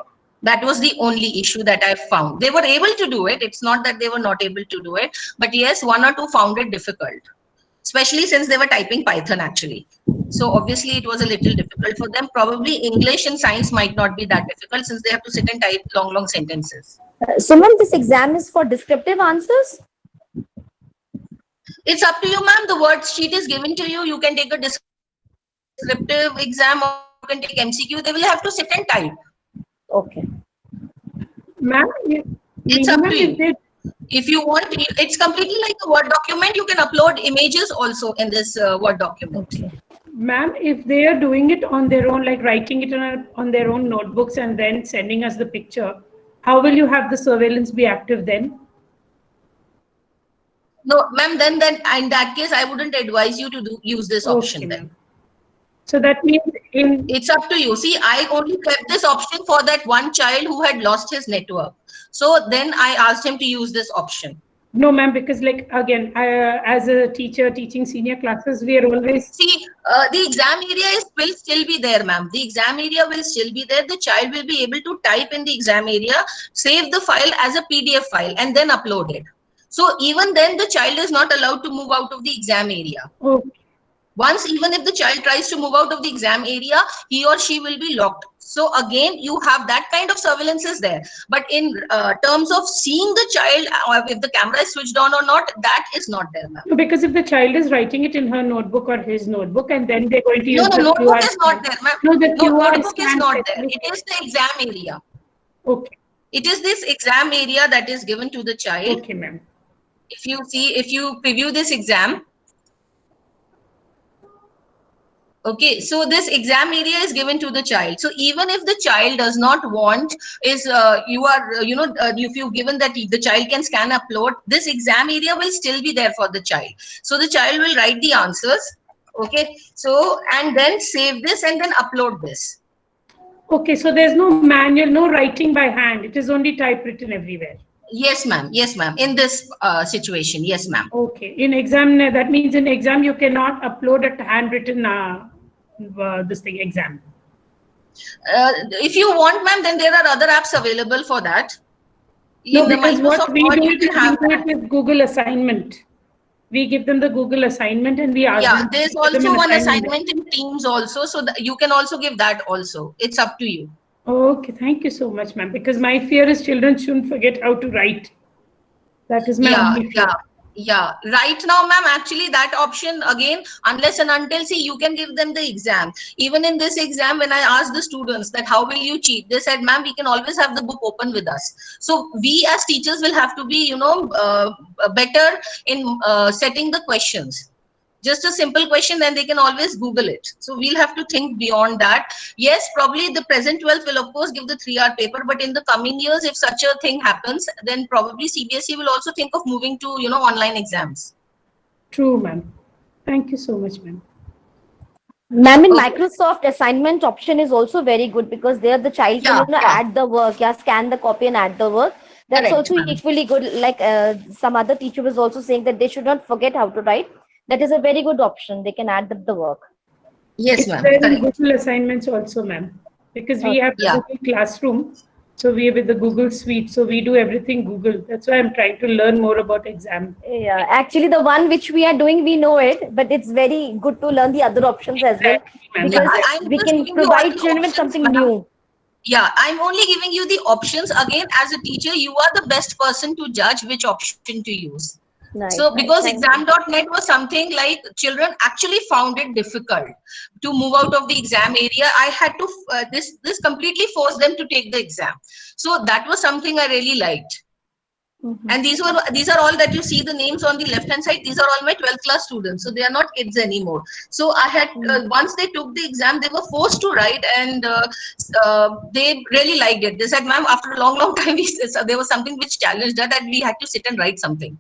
That was the only issue that I found. They were able to do it. It's not that they were not able to do it. But yes, one or two found it difficult, especially since they were typing Python actually. So obviously it was a little difficult for them. Probably English and science might not be that difficult since they have to sit and type long sentences.
So ma'am, this exam is for descriptive answers?
It's up to you, ma'am. The word sheet is given to you. You can take a descriptive exam or you can take MCQ. They will have to sit and type.
Okay.
Ma'am,
it's up to you. If you want, it's completely like a Word document. You can upload images also in this Word document.
Okay. Ma'am, if they are doing it on their own, like writing it on their own notebooks and then sending us the picture, how will you have the surveillance be active then?
No, ma'am, then in that case, I wouldn't advise you to use this option then.
So that means in
It's up to you. See, I only kept this option for that one child who had lost his network. So then I asked him to use this option.
no, ma'am, because like again, as a teacher teaching senior classes, we are always
See, the exam area will still be there, ma'am. The exam area will still be there. The child will be able to type in the exam area, save the file as a PDF file, and then upload it. So even then, the child is not allowed to move out of the exam area.
okay.
Once, even if the child tries to move out of the exam area, he or she will be locked. So again, you have that kind of surveillance is there. But in terms of seeing the child, if the camera is switched on or not, that is not there, ma'am.
No, because if the child is writing it in her notebook or his notebook, and then they're going to use
No,
the
notebook
QR
is not
scan.
there, ma'am.
No, the
No,
QR
notebook is
scan
not there.
facility.
It is the exam area.
Okay,
It is this exam area that is given to the child.
okay, ma'am.
If you see, if you preview this exam, okay, so this exam area is given to the child. So even if the child does not want, is if you've given that the child can scan upload, this exam area will still be there for the child. So the child will write the answers, okay, so and then save this and then upload this.
Okay, so there's no manual, no writing by hand. It is only typewritten everywhere.
Yes, ma'am. Yes, ma'am. In this situation, yes, ma'am.
Okay, in exam, that means in exam you cannot upload a handwritten this thing exam.
If you want, ma'am, then there are other apps available for that.
No,
In the
because what
Microsoft
we
Word,
do
you
it
can
is
have
we do
that.
it with Google assignment. We give them the Google assignment and we ask
Yeah,
them.
there's
to give them
also
an
one assignment in Teams also, so that you can also give that also. It's up to you.
Okay, thank you so much, ma'am. Because my fear is children shouldn't forget how to write. That is my
Yeah,
only fear.
yeah. Right now, ma'am, actually that option again, unless and until, see, you can give them the exam. Even in this exam, when I asked the students that how will you cheat, they said, ma'am, we can always have the book open with us. So we as teachers will have to be, better in setting the questions. Just a simple question, then they can always Google it. So we'll have to think beyond that. Yes, probably the present 12th will of course give the 3-hour paper, but in the coming years, if such a thing happens, then probably CBSE will also think of moving to, online exams.
True, ma'am. Thank you so much, ma'am.
Ma'am, in
Okay.
Microsoft assignment option is also very good because there the child can add the work, scan the copy and add the work. That's
Correct,
also
ma'am.
equally good. Like some other teacher was also saying that they should not forget how to write. That is a very good option. They can add the work.
Yes,
It's
ma'am.
there in
Correct.
Google assignments also, ma'am. Because we have the
Yeah.
Google Classroom. So we are with the Google Suite. So we do everything Google. That's why I'm trying to learn more about exam.
Yeah, actually the one which we are doing, we know it, but it's very good to learn the other options as well,
Exactly, ma'am.
because
I'm
we
just
can
giving you all
provide
the
children with
options,
something
ma'am.
new.
Yeah, I'm only giving you the options. Again, as a teacher, you are the best person to judge which option to use.
Nice,
So
nice.
because
Thank you.
exam.net was something like children actually found it difficult to move out of the exam area, I had to this completely forced them to take the exam. So that was something I really liked. And these are all that you see the names on the left hand side. These are all my 12th class students. So they are not kids anymore. So I had once they took the exam, they were forced to write, and they really liked it. They said, ma'am, after a long time, there was something which challenged that we had to sit and write something.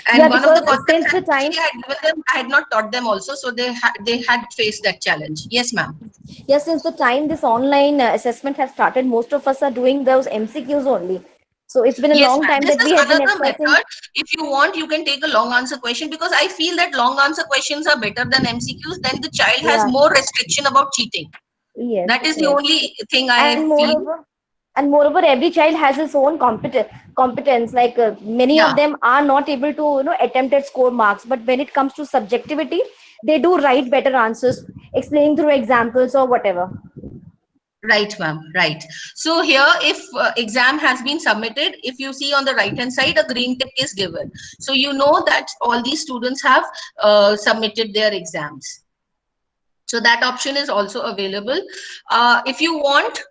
And
Yeah,
one of the
because since
concepts
the time,
actually I had given them, I had not taught them also, so they had faced that challenge. Yes, ma'am.
yeah, since the time this online assessment has started, most of us are doing those MCQs only. So it's been a
Yes,
long
ma'am.
time
This
that we
is
have been
another
assessing.
method. If you want, you can take a long answer question, because I feel that long answer questions are better than MCQs. Then the child has
Yeah.
more restriction about cheating.
Yes.
That is the
Yes.
only thing I
And
feel.
moreover, every child has its own competence. Like many
Yeah.
of them are not able to attempt at score marks, but when it comes to subjectivity, they do write better answers, explaining through examples or whatever.
Right, ma'am. Right. So here, if exam has been submitted, if you see on the right hand side, a green tick is given. So you know that all these students have submitted their exams. So that option is also available. If you want,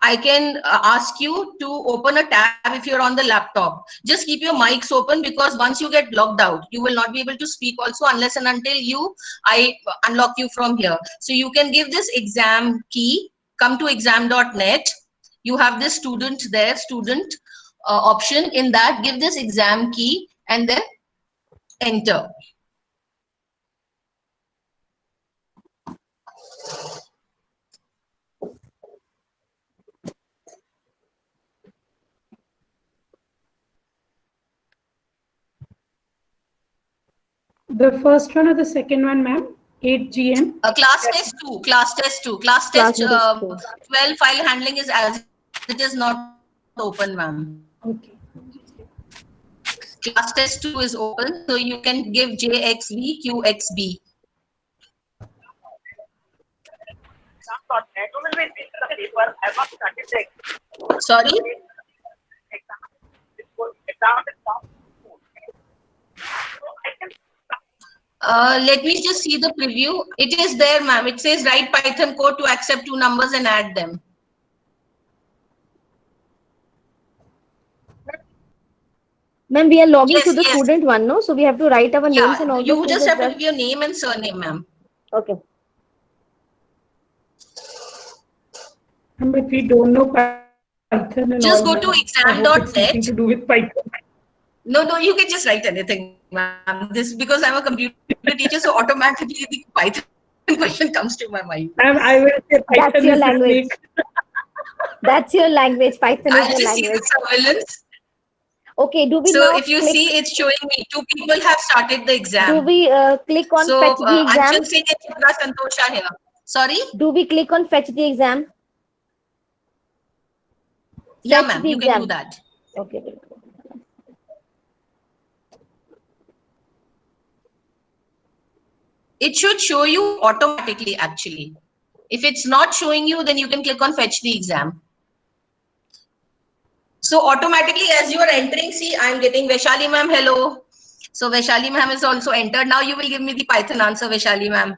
I can ask you to open a tab if you're on the laptop. Just keep your mics open, because once you get logged out, you will not be able to speak also unless and until I unlock you from here. So you can give this exam key, come to exam.net. You have this student there, student option. In that, give this exam key and then enter.
The first one or the second one, ma'am? 8 GM.
Class test 2. Class test 2. Class test
Class test 2.
12 file handling is as it is not open, ma'am.
Okay.
Class test 2 is open, so you can give JXB, QXB. Sorry? Let me just see the preview. It is there, ma'am. It says write Python code to accept 2 numbers and add them.
Ma'am, we are logging
Yes,
to the
yes.
student one, no? So we have to write our names and all
you
those
just
things
have
as
to give your name and surname, ma'am.
well. Okay.
But we don't know Python and
Just
all,
go to
ma'am. I hope it's
exam.net.
something to do with Python.
No, you can just write anything, ma'am. This because I'm a computer teacher, so automatically the Python question comes to my mind.
Ma'am, I will say Python
That's your
is a
language.
snake.
That's your language. Python
I'll
is your
just see
language.
the surveillance.
Okay, do we
So
now
if you
click,
see, it's showing me 2 people have started the exam.
do we click on
So
fetch the exam?
Anshul Singh and Chitra Santosha here. Sorry?
Do we click on fetch the exam?
Yeah,
Fetch
ma'am,
the
you can do
exam.
that.
Okay.
It should show you automatically, actually. If it's not showing you, then you can click on fetch the exam. So automatically, as you are entering, see, I'm getting Vaishali ma'am, hello. So Vaishali ma'am is also entered. Now you will give me the Python answer, Vaishali ma'am.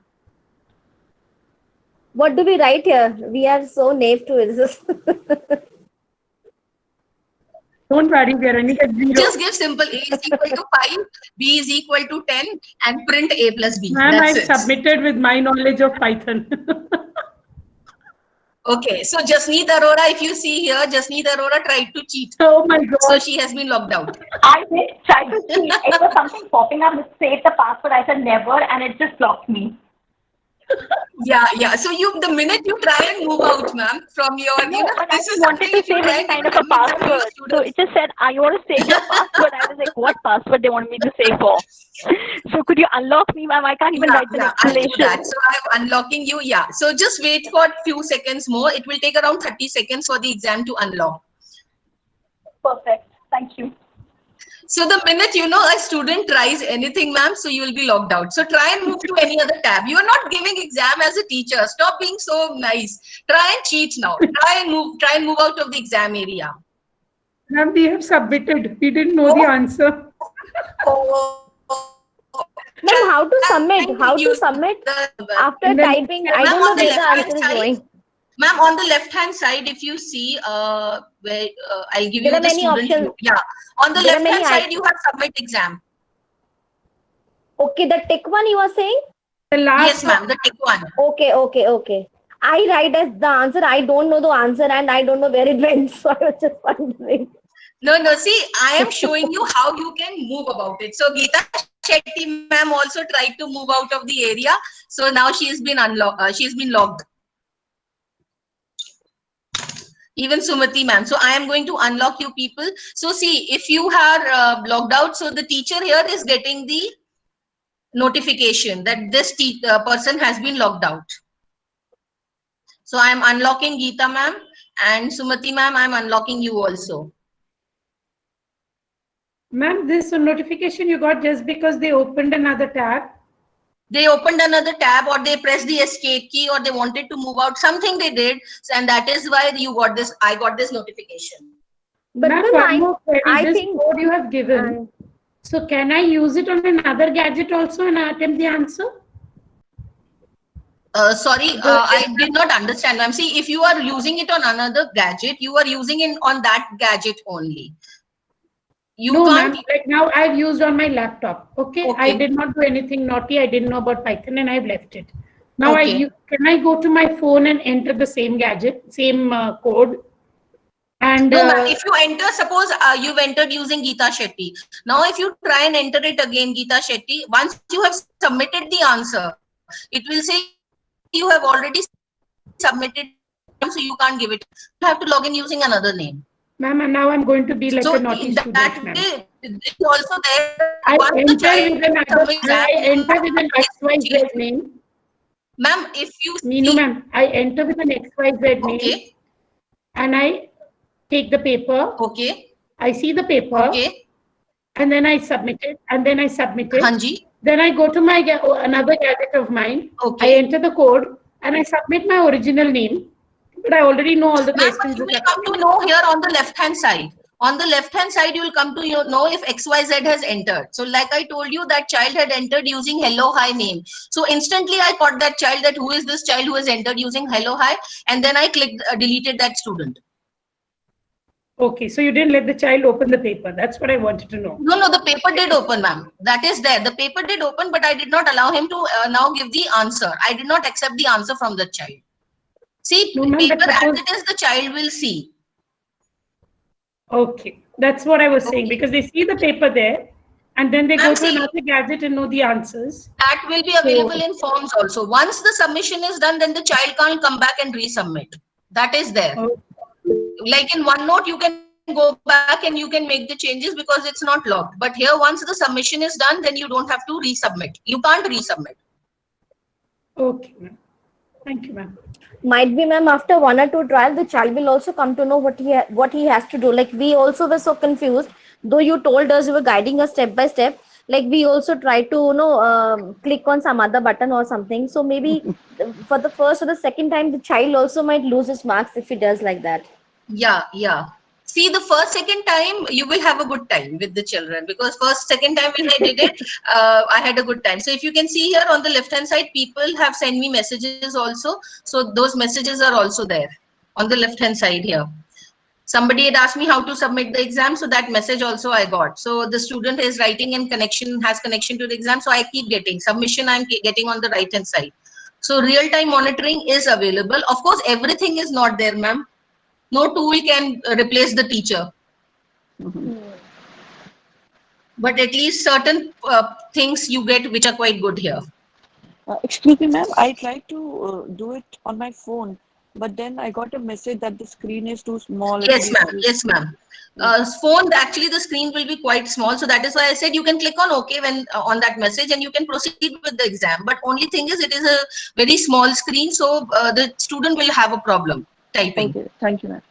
What do we write here? We are so naive to it.
Don't worry, we are running at 0.
Just give simple A is equal to 5, B is equal to 10, and print A plus B.
Ma'am,
That's
I've
it.
submitted with my knowledge of Python.
Okay, so Jasneet Arora, if you see here, Jasneet Arora tried to cheat.
Oh my God.
So she has been logged out.
I did try to cheat. It was something popping up, save the password. I said never, and it just blocked me.
Yeah. So the minute you try and move out, ma'am, from your,
No, but I
this is
wanted
something
to
if you
save
try
any
and
kind of a
commit that to your
password. So
students.
it just said, I want to save your password. I was like, what password they want me to save for? So could you unlock me, ma'am? I can't even write the
I'll do
explanation.
that. So I'm unlocking you. Yeah. So just wait for a few seconds more. It will take around 30 seconds for the exam to unlock.
Perfect. Thank you.
So the minute a student tries anything, ma'am, so you will be logged out. So try and move to any other tab. You are not giving exam as a teacher. Stop being so nice. Try and cheat now. Try and move out of the exam area.
Ma'am, we have submitted. We didn't know the answer.
Ma'am, how to submit? How to submit after
And then-
typing? I don't know where the answer is going.
Ma'am, on the left-hand side, if you see, where I'll give
There
you
are
the
many
student
options.
view. Yeah, on the
There are many
left-hand side, you have submit exam.
Okay, the tick one you are saying?
The last
Yes, ma'am, the tick one.
Okay. I write as the answer. I don't know the answer and I don't know where it went. So I was just wondering.
No, see, I am showing you how you can move about it. So Geeta Shetty ma'am also tried to move out of the area. So now she has been unlocked. She has been logged. Even Sumati ma'am. So I am going to unlock you people. So see, if you are logged out, so the teacher here is getting the notification that this person has been logged out. So I am unlocking Geeta ma'am, and Sumati ma'am, I am unlocking you also.
Ma'am, this notification you got just because they opened another tab.
They opened another tab, or they pressed the escape key, or they wanted to move out. Something they did, and that is why you got this. I got this notification.
But
Ma'am,
ma'am,
one more query.
I
This
think
code you have given. So can I use it on another gadget also and attempt the answer?
Sorry, I did not understand, ma'am. See, if you are using it on another gadget, you are using it on that gadget only. You
No,
can't.
ma'am. Like now I've used on my laptop. Okay? I
Okay.
did not do anything naughty. I didn't know about Python and I've left it. Now
Okay.
can I go to my phone and enter the same gadget, same code? And
No, ma'am. If you enter, suppose you've entered using Geeta Shetty. Now, if you try and enter it again, Geeta Shetty, once you have submitted the answer, it will say you have already submitted, so you can't give it. You have to log in using another name.
ma'am, and now I'm going to be like
So
a naughty
that
student, ma'am.
way, It's also there.
I
Once the
enter
child
with another,
submits
I
that,
enter with an XYZ name.
ma'am, if you
Meenu
see,
ma'am, I enter with an XYZ name
okay,
and I take the paper.
okay,
I see the paper
okay,
and then I submit it and then I submit it.
Hanji,
Then I go to my another gadget of mine. I
okay.
enter the code and I submit my original name. But I already know all the
Ma'am,
questions
you
that
will
are
come to
coming.
know here on the left-hand side. On the left-hand side, you will come to know if XYZ has entered. So like I told you, that child had entered using hello, hi name. So instantly I caught that child, that who is this child who has entered using hello, hi, and then I clicked, deleted that student.
Okay, so you didn't let the child open the paper. That's what I wanted to know.
No, the paper did open, ma'am. That is there. The paper did open, but I did not allow him to now give the answer. I did not accept the answer from the child. See,
No, ma'am,
paper
but
as
suppose,
it is, the child will see.
okay, that's what I was saying,
Okay.
because they see the paper there and then they go
Ma'am,
to
see,
another gadget and know the answers.
that will be available in forms also. Once the submission is done, then the child can't come back and resubmit. That is there.
Oh,
Like in OneNote, you can go back and you can make the changes because it's not logged. But here, once the submission is done, then you don't have to resubmit. You can't resubmit.
okay, ma'am. Thank you, ma'am.
Might be, ma'am, after 1 or 2 trials, the child will also come to know what he has to do. Like, we also were so confused, though you told us, you were guiding us step by step. Like, we also tried to, click on some other button or something. So maybe for the first or the second time, the child also might lose his marks if he does like that.
Yeah. See, the first, second time, you will have a good time with the children, because first, second time when I did it, I had a good time. So if you can see here on the left-hand side, people have sent me messages also. So those messages are also there on the left-hand side here. Somebody had asked me how to submit the exam, so that message also I got. So the student is writing and has connection to the exam, so I keep getting submission. I'm getting on the right-hand side. So real-time monitoring is available. Of course, everything is not there, ma'am. No tool can replace the teacher. But at least certain things you get which are quite good here.
Excuse me, ma'am. I tried to do it on my phone, but then I got a message that the screen is too small.
Yes, ma'am. Yes, ma'am. Phone, actually, the screen will be quite small. So that is why I said you can click on OK when on that message and you can proceed with the exam. But only thing is it is a very small screen. So the student will have a problem typing.
Okay, thank you, ma'am.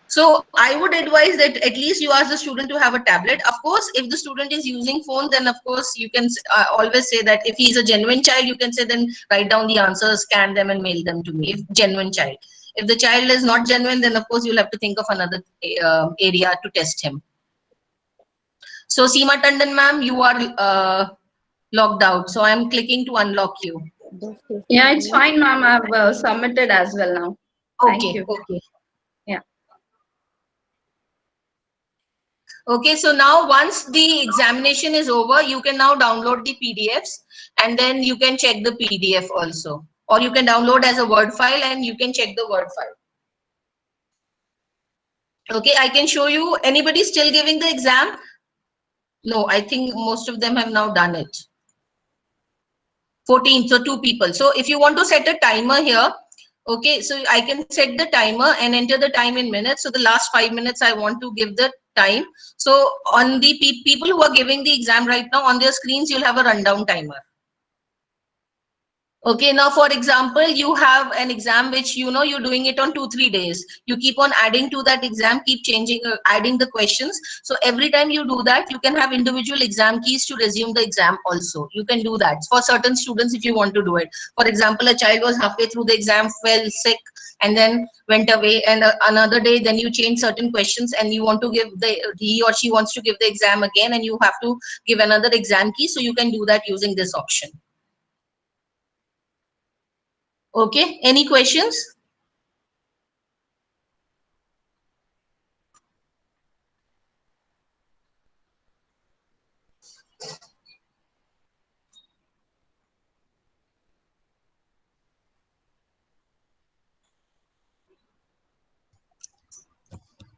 So I would advise that at least you ask the student to have a tablet. Of course, if the student is using phone, then of course you can always say that if he is a genuine child, you can say then write down the answers, scan them and mail them to me. If genuine child. If the child is not genuine, then of course you'll have to think of another area to test him. So Seema Tandon ma'am, you are logged out. So I'm clicking to unlock you.
Yeah, it's fine, ma'am. I've submitted as well now. Thank you.
Okay.
Yeah.
Okay, so now once the examination is over, you can now download the PDFs and then you can check the PDF also. Or you can download as a Word file and you can check the Word file. Okay, I can show you. Anybody still giving the exam? No, I think most of them have now done it. 14, so 2 people. So if you want to set a timer here, okay, so I can set the timer and enter the time in minutes. So the last 5 minutes, I want to give the time. So on the people who are giving the exam right now, on their screens, you'll have a rundown timer. Okay, now for example, you have an exam which you're doing it on 2-3 days. You keep on adding to that exam, keep changing, adding the questions. So every time you do that, you can have individual exam keys to resume the exam also. You can do that for certain students if you want to do it. For example, a child was halfway through the exam, fell sick, and then went away, and another day, then you change certain questions and you want to give he or she wants to give the exam again, and you have to give another exam key. So you can do that using this option. Okay, any questions?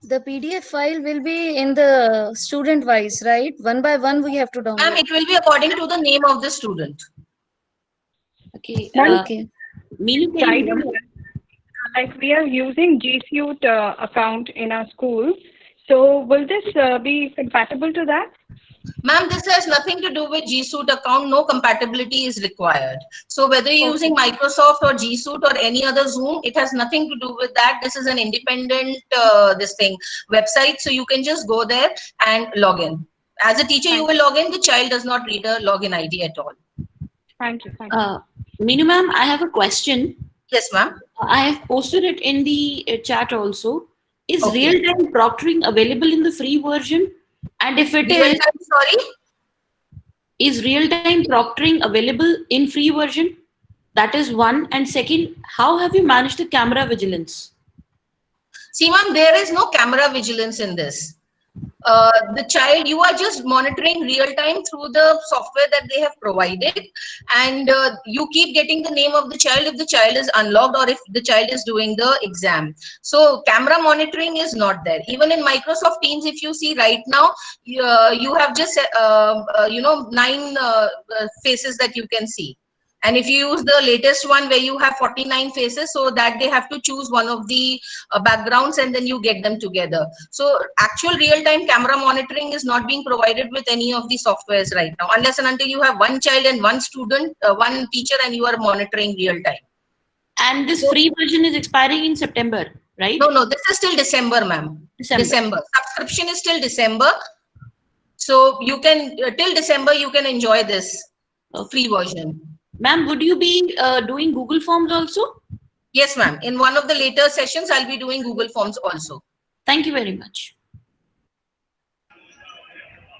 The PDF file will be in the student wise, right? One by one we have to download.
Ma'am, it will be according to the name of the student.
Okay.
Okay.
Meenu, can you hear me?
Like we are using G Suite account in our school. So will this be compatible to that?
Ma'am, this has nothing to do with G Suite account. No compatibility is required. So whether you're using Microsoft or G Suite or any other Zoom, it has nothing to do with that. This is an independent website. So you can just go there and log in. As a teacher, you will log in. The child does not need a login ID at all.
Thank you. Thank you.
Meenu ma'am, I have a question.
Yes, ma'am.
I have posted it in the chat also. Is
Okay.
real-time proctoring available in the free version? And if it is,
Sorry?
is real-time proctoring available in free version? That is one. And second, how have you managed the camera vigilance?
See, ma'am, there is no camera vigilance in this. The child, you are just monitoring real time through the software that they have provided, and you keep getting the name of the child if the child is unlocked or if the child is doing the exam. So camera monitoring is not there. Even in Microsoft Teams, if you see right now, you have just 9 faces that you can see. And if you use the latest one where you have 49 faces, so that they have to choose one of the backgrounds and then you get them together. So actual real-time camera monitoring is not being provided with any of the softwares right now, unless and until you have one child and one student, one teacher, and you are monitoring real-time.
And this free version is expiring in September, right?
No, this is till December, ma'am.
December.
Subscription is till December. So you can, till December, you can enjoy this free version.
Ma'am, would you be doing Google Forms also?
Yes, ma'am. In one of the later sessions, I'll be doing Google Forms also.
Thank you very much.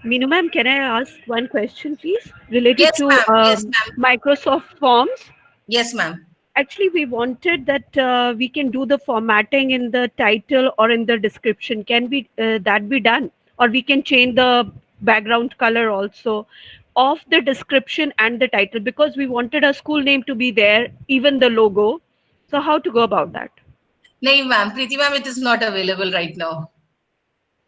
Meenu ma'am, can I ask one question, please? Related
Yes,
to
ma'am. Yes, ma'am.
Microsoft Forms.
Yes, ma'am.
Actually, we wanted that we can do the formatting in the title or in the description. Can we that be done? Or we can change the background color also of the description and the title, because we wanted a school name to be there, even the logo. So how to go about that?
No, ma'am. Preeti ma'am, it is not available right now.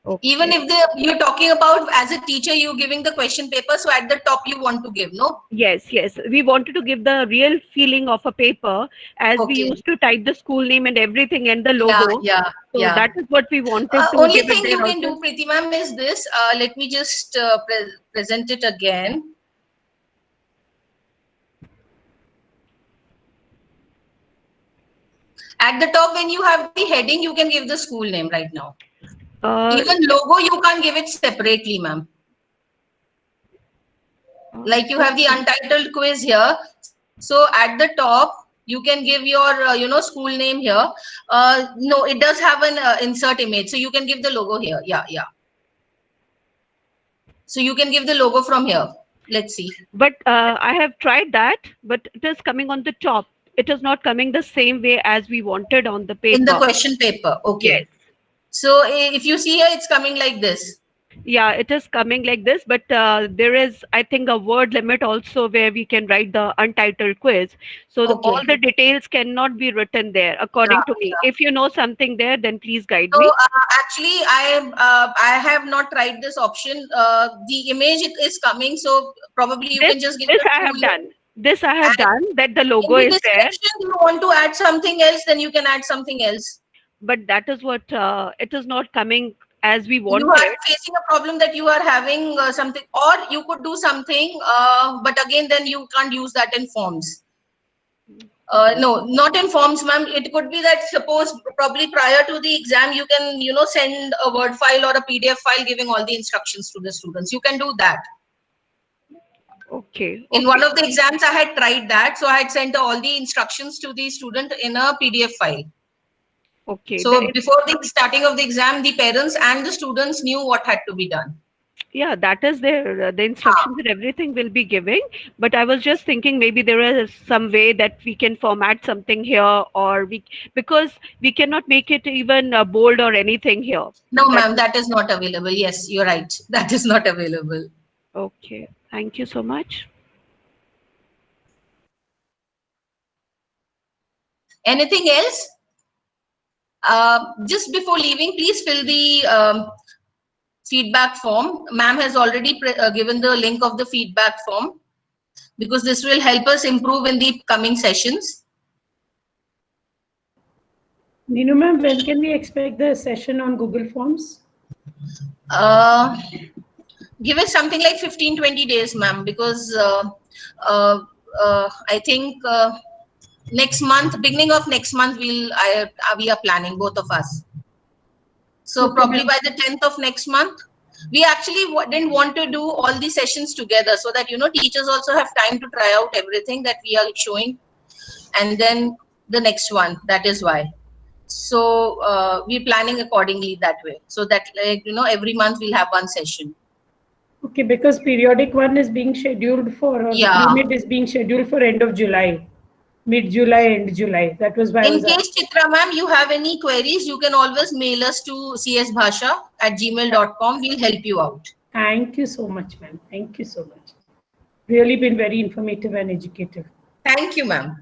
Okay.
Even if you're talking about as a teacher, you giving the question paper, so at the top you want to give, no?
Yes. We wanted to give the real feeling of a paper, as we
Okay.
used to type the school name and everything and the logo.
Yeah.
So that is what we wanted to
Only
give it
thing
there
you can
also.
do, Preeti ma'am, is this. Let me just present it again. At the top, when you have the heading, you can give the school name right now. Even logo, you can't give it separately, ma'am. Like you have the untitled quiz here. So at the top, you can give your, school name here. No, it does have an insert image. So you can give the logo here. Yeah. So you can give the logo from here. Let's see.
But I have tried that, but it is coming on the top. It is not coming the same way as we wanted on the paper.
In the question paper. Okay.
Yes.
So if you see here, it's coming like this.
Yeah, it is coming like this, but there is, I think, a word limit also where we can write the untitled quiz. So all the details cannot be written there, according to me. If you know something there, then please guide me.
Actually, I have not tried this option. The image is coming, so probably you can just give
this
the
I have
full-
done. This I have done, that the logo
In the
is there.
description, you want to add something else, then you can add something else.
But that is what, it is not coming as we wanted.
You are facing a problem that you are having something, or you could do something, but again, then you can't use that in forms. No, not in forms, ma'am. It could be that suppose probably prior to the exam, you can, send a Word file or a PDF file giving all the instructions to the students. You can do that.
Okay.
In one of the exams, I had tried that. So I had sent all the instructions to the student in a PDF file.
Okay.
So before the starting of the exam, the parents and the students knew what had to be done.
Yeah, that is there. The instructions and everything will be giving. But I was just thinking maybe there is some way that we can format something here, or because we cannot make it even bold or anything here.
No, ma'am, that is not available. Yes, you're right. That is not available.
Okay. Thank you so much.
Anything else? Just before leaving, please fill the feedback form. Ma'am has already given the link of the feedback form, because this will help us improve in the coming sessions.
Meenu ma'am, when can we expect the session on Google Forms?
Give it something like 15-20 days, ma'am, because I think next month, beginning of next month, we are planning, both of us. So
Okay,
probably
ma'am.
by the 10th of next month. We actually didn't want to do all the sessions together, so that, you know, teachers also have time to try out everything that we are showing, and then the next one. That is why. So we're planning accordingly that way, so that, like, you know, every month we'll have one session.
Okay, because periodic one is being scheduled for, or
Yeah.
pre-mid is being scheduled for end of July, mid-July, end July. That was why I
In
was
case, Chitra ma'am, you have any queries, you can always mail us to csbhasha@gmail.com. We'll help you out.
Thank you so much, ma'am. Thank you so much. Really been very informative and educative.
Thank you, ma'am.